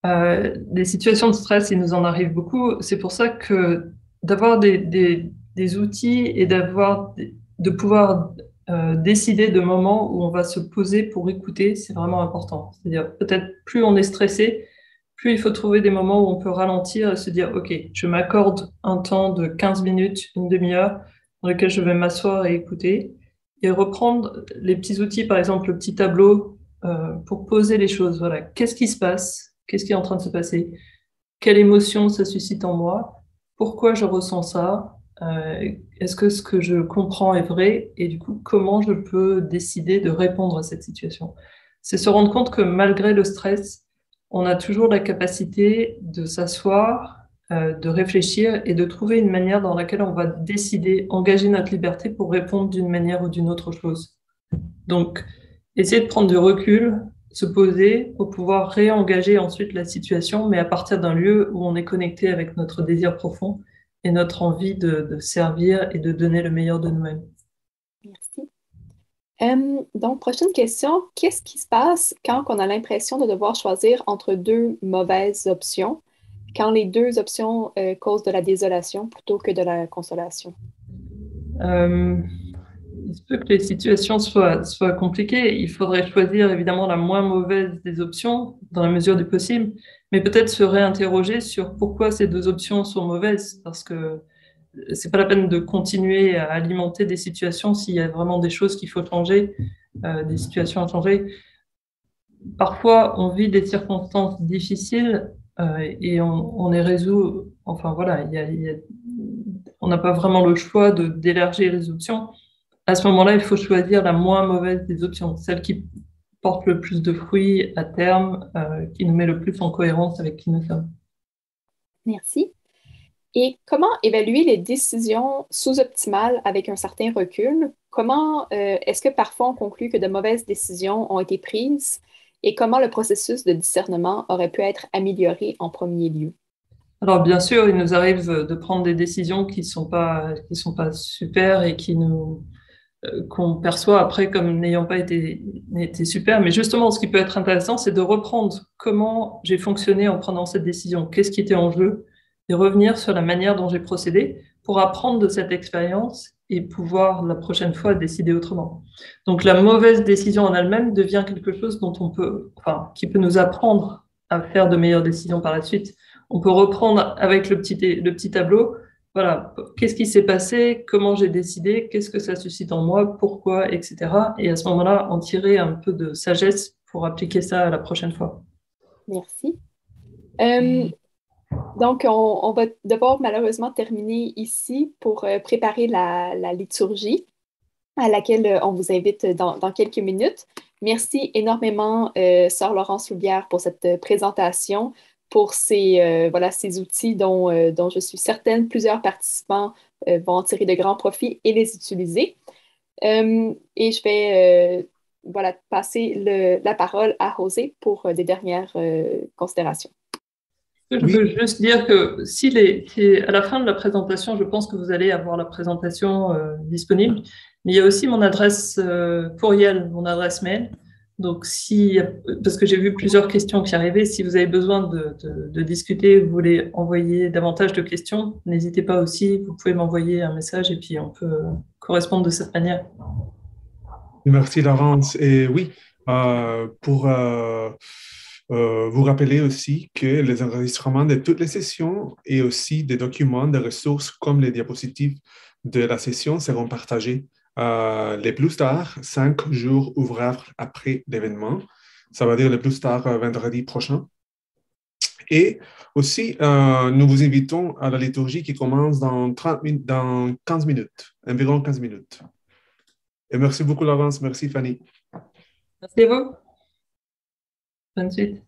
Des situations de stress, il nous en arrive beaucoup. C'est pour ça que d'avoir des outils et de pouvoir décider de moments où on va se poser pour écouter, c'est vraiment important. C'est-à-dire, peut-être plus on est stressé, plus il faut trouver des moments où on peut ralentir et se dire, OK, je m'accorde un temps de 15 minutes, une demi-heure, dans lequel je vais m'asseoir et écouter, et reprendre les petits outils, par exemple le petit tableau, pour poser les choses. Voilà, qu'est-ce qui se passe? Qu'est-ce qui est en train de se passer? Quelle émotion ça suscite en moi? Pourquoi je ressens ça? Est-ce que ce que je comprends est vrai? Et du coup, comment je peux décider de répondre à cette situation? C'est se rendre compte que malgré le stress, on a toujours la capacité de s'asseoir, de réfléchir et de trouver une manière dans laquelle on va décider, engager notre liberté pour répondre d'une manière ou d'une autre chose. Donc, essayer de prendre du recul, se poser pour pouvoir réengager ensuite la situation, mais à partir d'un lieu où on est connecté avec notre désir profond et notre envie de servir et de donner le meilleur de nous-mêmes. Merci. Donc, prochaine question. Qu'est-ce qui se passe quand on a l'impression de devoir choisir entre deux mauvaises options, quand les deux options causent de la désolation plutôt que de la consolation? Il se peut que les situations soient compliquées. Il faudrait choisir évidemment la moins mauvaise des options dans la mesure du possible, mais peut-être se réinterroger sur pourquoi ces deux options sont mauvaises, parce que c'est pas la peine de continuer à alimenter des situations s'il y a vraiment des choses qu'il faut changer, des situations à changer. Parfois, on vit des circonstances difficiles et on est résolu. Enfin voilà, on n'a pas vraiment le choix d'élargir les options. À ce moment-là, il faut choisir la moins mauvaise des options, celle qui porte le plus de fruits à terme, qui nous met le plus en cohérence avec qui nous sommes. Merci. Et comment évaluer les décisions sous-optimales avec un certain recul? Comment est-ce que parfois on conclut que de mauvaises décisions ont été prises et comment le processus de discernement aurait pu être amélioré en premier lieu? Alors bien sûr, il nous arrive de prendre des décisions qui sont pas super et qu'on perçoit après comme n'ayant pas été super. Mais justement, ce qui peut être intéressant, c'est de reprendre comment j'ai fonctionné en prenant cette décision, qu'est-ce qui était en jeu, et revenir sur la manière dont j'ai procédé pour apprendre de cette expérience et pouvoir la prochaine fois décider autrement. Donc la mauvaise décision en elle-même devient quelque chose qui peut nous apprendre à faire de meilleures décisions par la suite. On peut reprendre avec le petit tableau. Voilà, qu'est-ce qui s'est passé, comment j'ai décidé, qu'est-ce que ça suscite en moi, pourquoi, etc. Et à ce moment-là, en tirer un peu de sagesse pour appliquer ça la prochaine fois. Merci. Donc, on va devoir malheureusement terminer ici pour préparer la liturgie à laquelle on vous invite dans quelques minutes. Merci énormément, Sœur Laurence Loubière, pour cette présentation, pour ces outils dont je suis certaine plusieurs participants vont en tirer de grands profits et les utiliser. Et je vais passer la parole à José pour des dernières considérations. Je veux juste dire que à la fin de la présentation, je pense que vous allez avoir la présentation disponible, mais il y a aussi mon adresse courriel, mon adresse mail. Donc, parce que j'ai vu plusieurs questions qui arrivaient, si vous avez besoin de discuter, vous voulez envoyer davantage de questions, n'hésitez pas aussi, vous pouvez m'envoyer un message et puis on peut correspondre de cette manière. Merci, Laurence. Et oui, pour vous rappeler aussi que les enregistrements de toutes les sessions et aussi des documents, des ressources comme les diapositives de la session seront partagés les plus tard, 5 jours ouvrables après l'événement. Ça va dire le plus tard vendredi prochain. Et aussi, nous vous invitons à la liturgie qui commence dans 15 minutes, environ 15 minutes. Et merci beaucoup, Laurence. Merci, Fanny. Merci à vous. Bonne suite.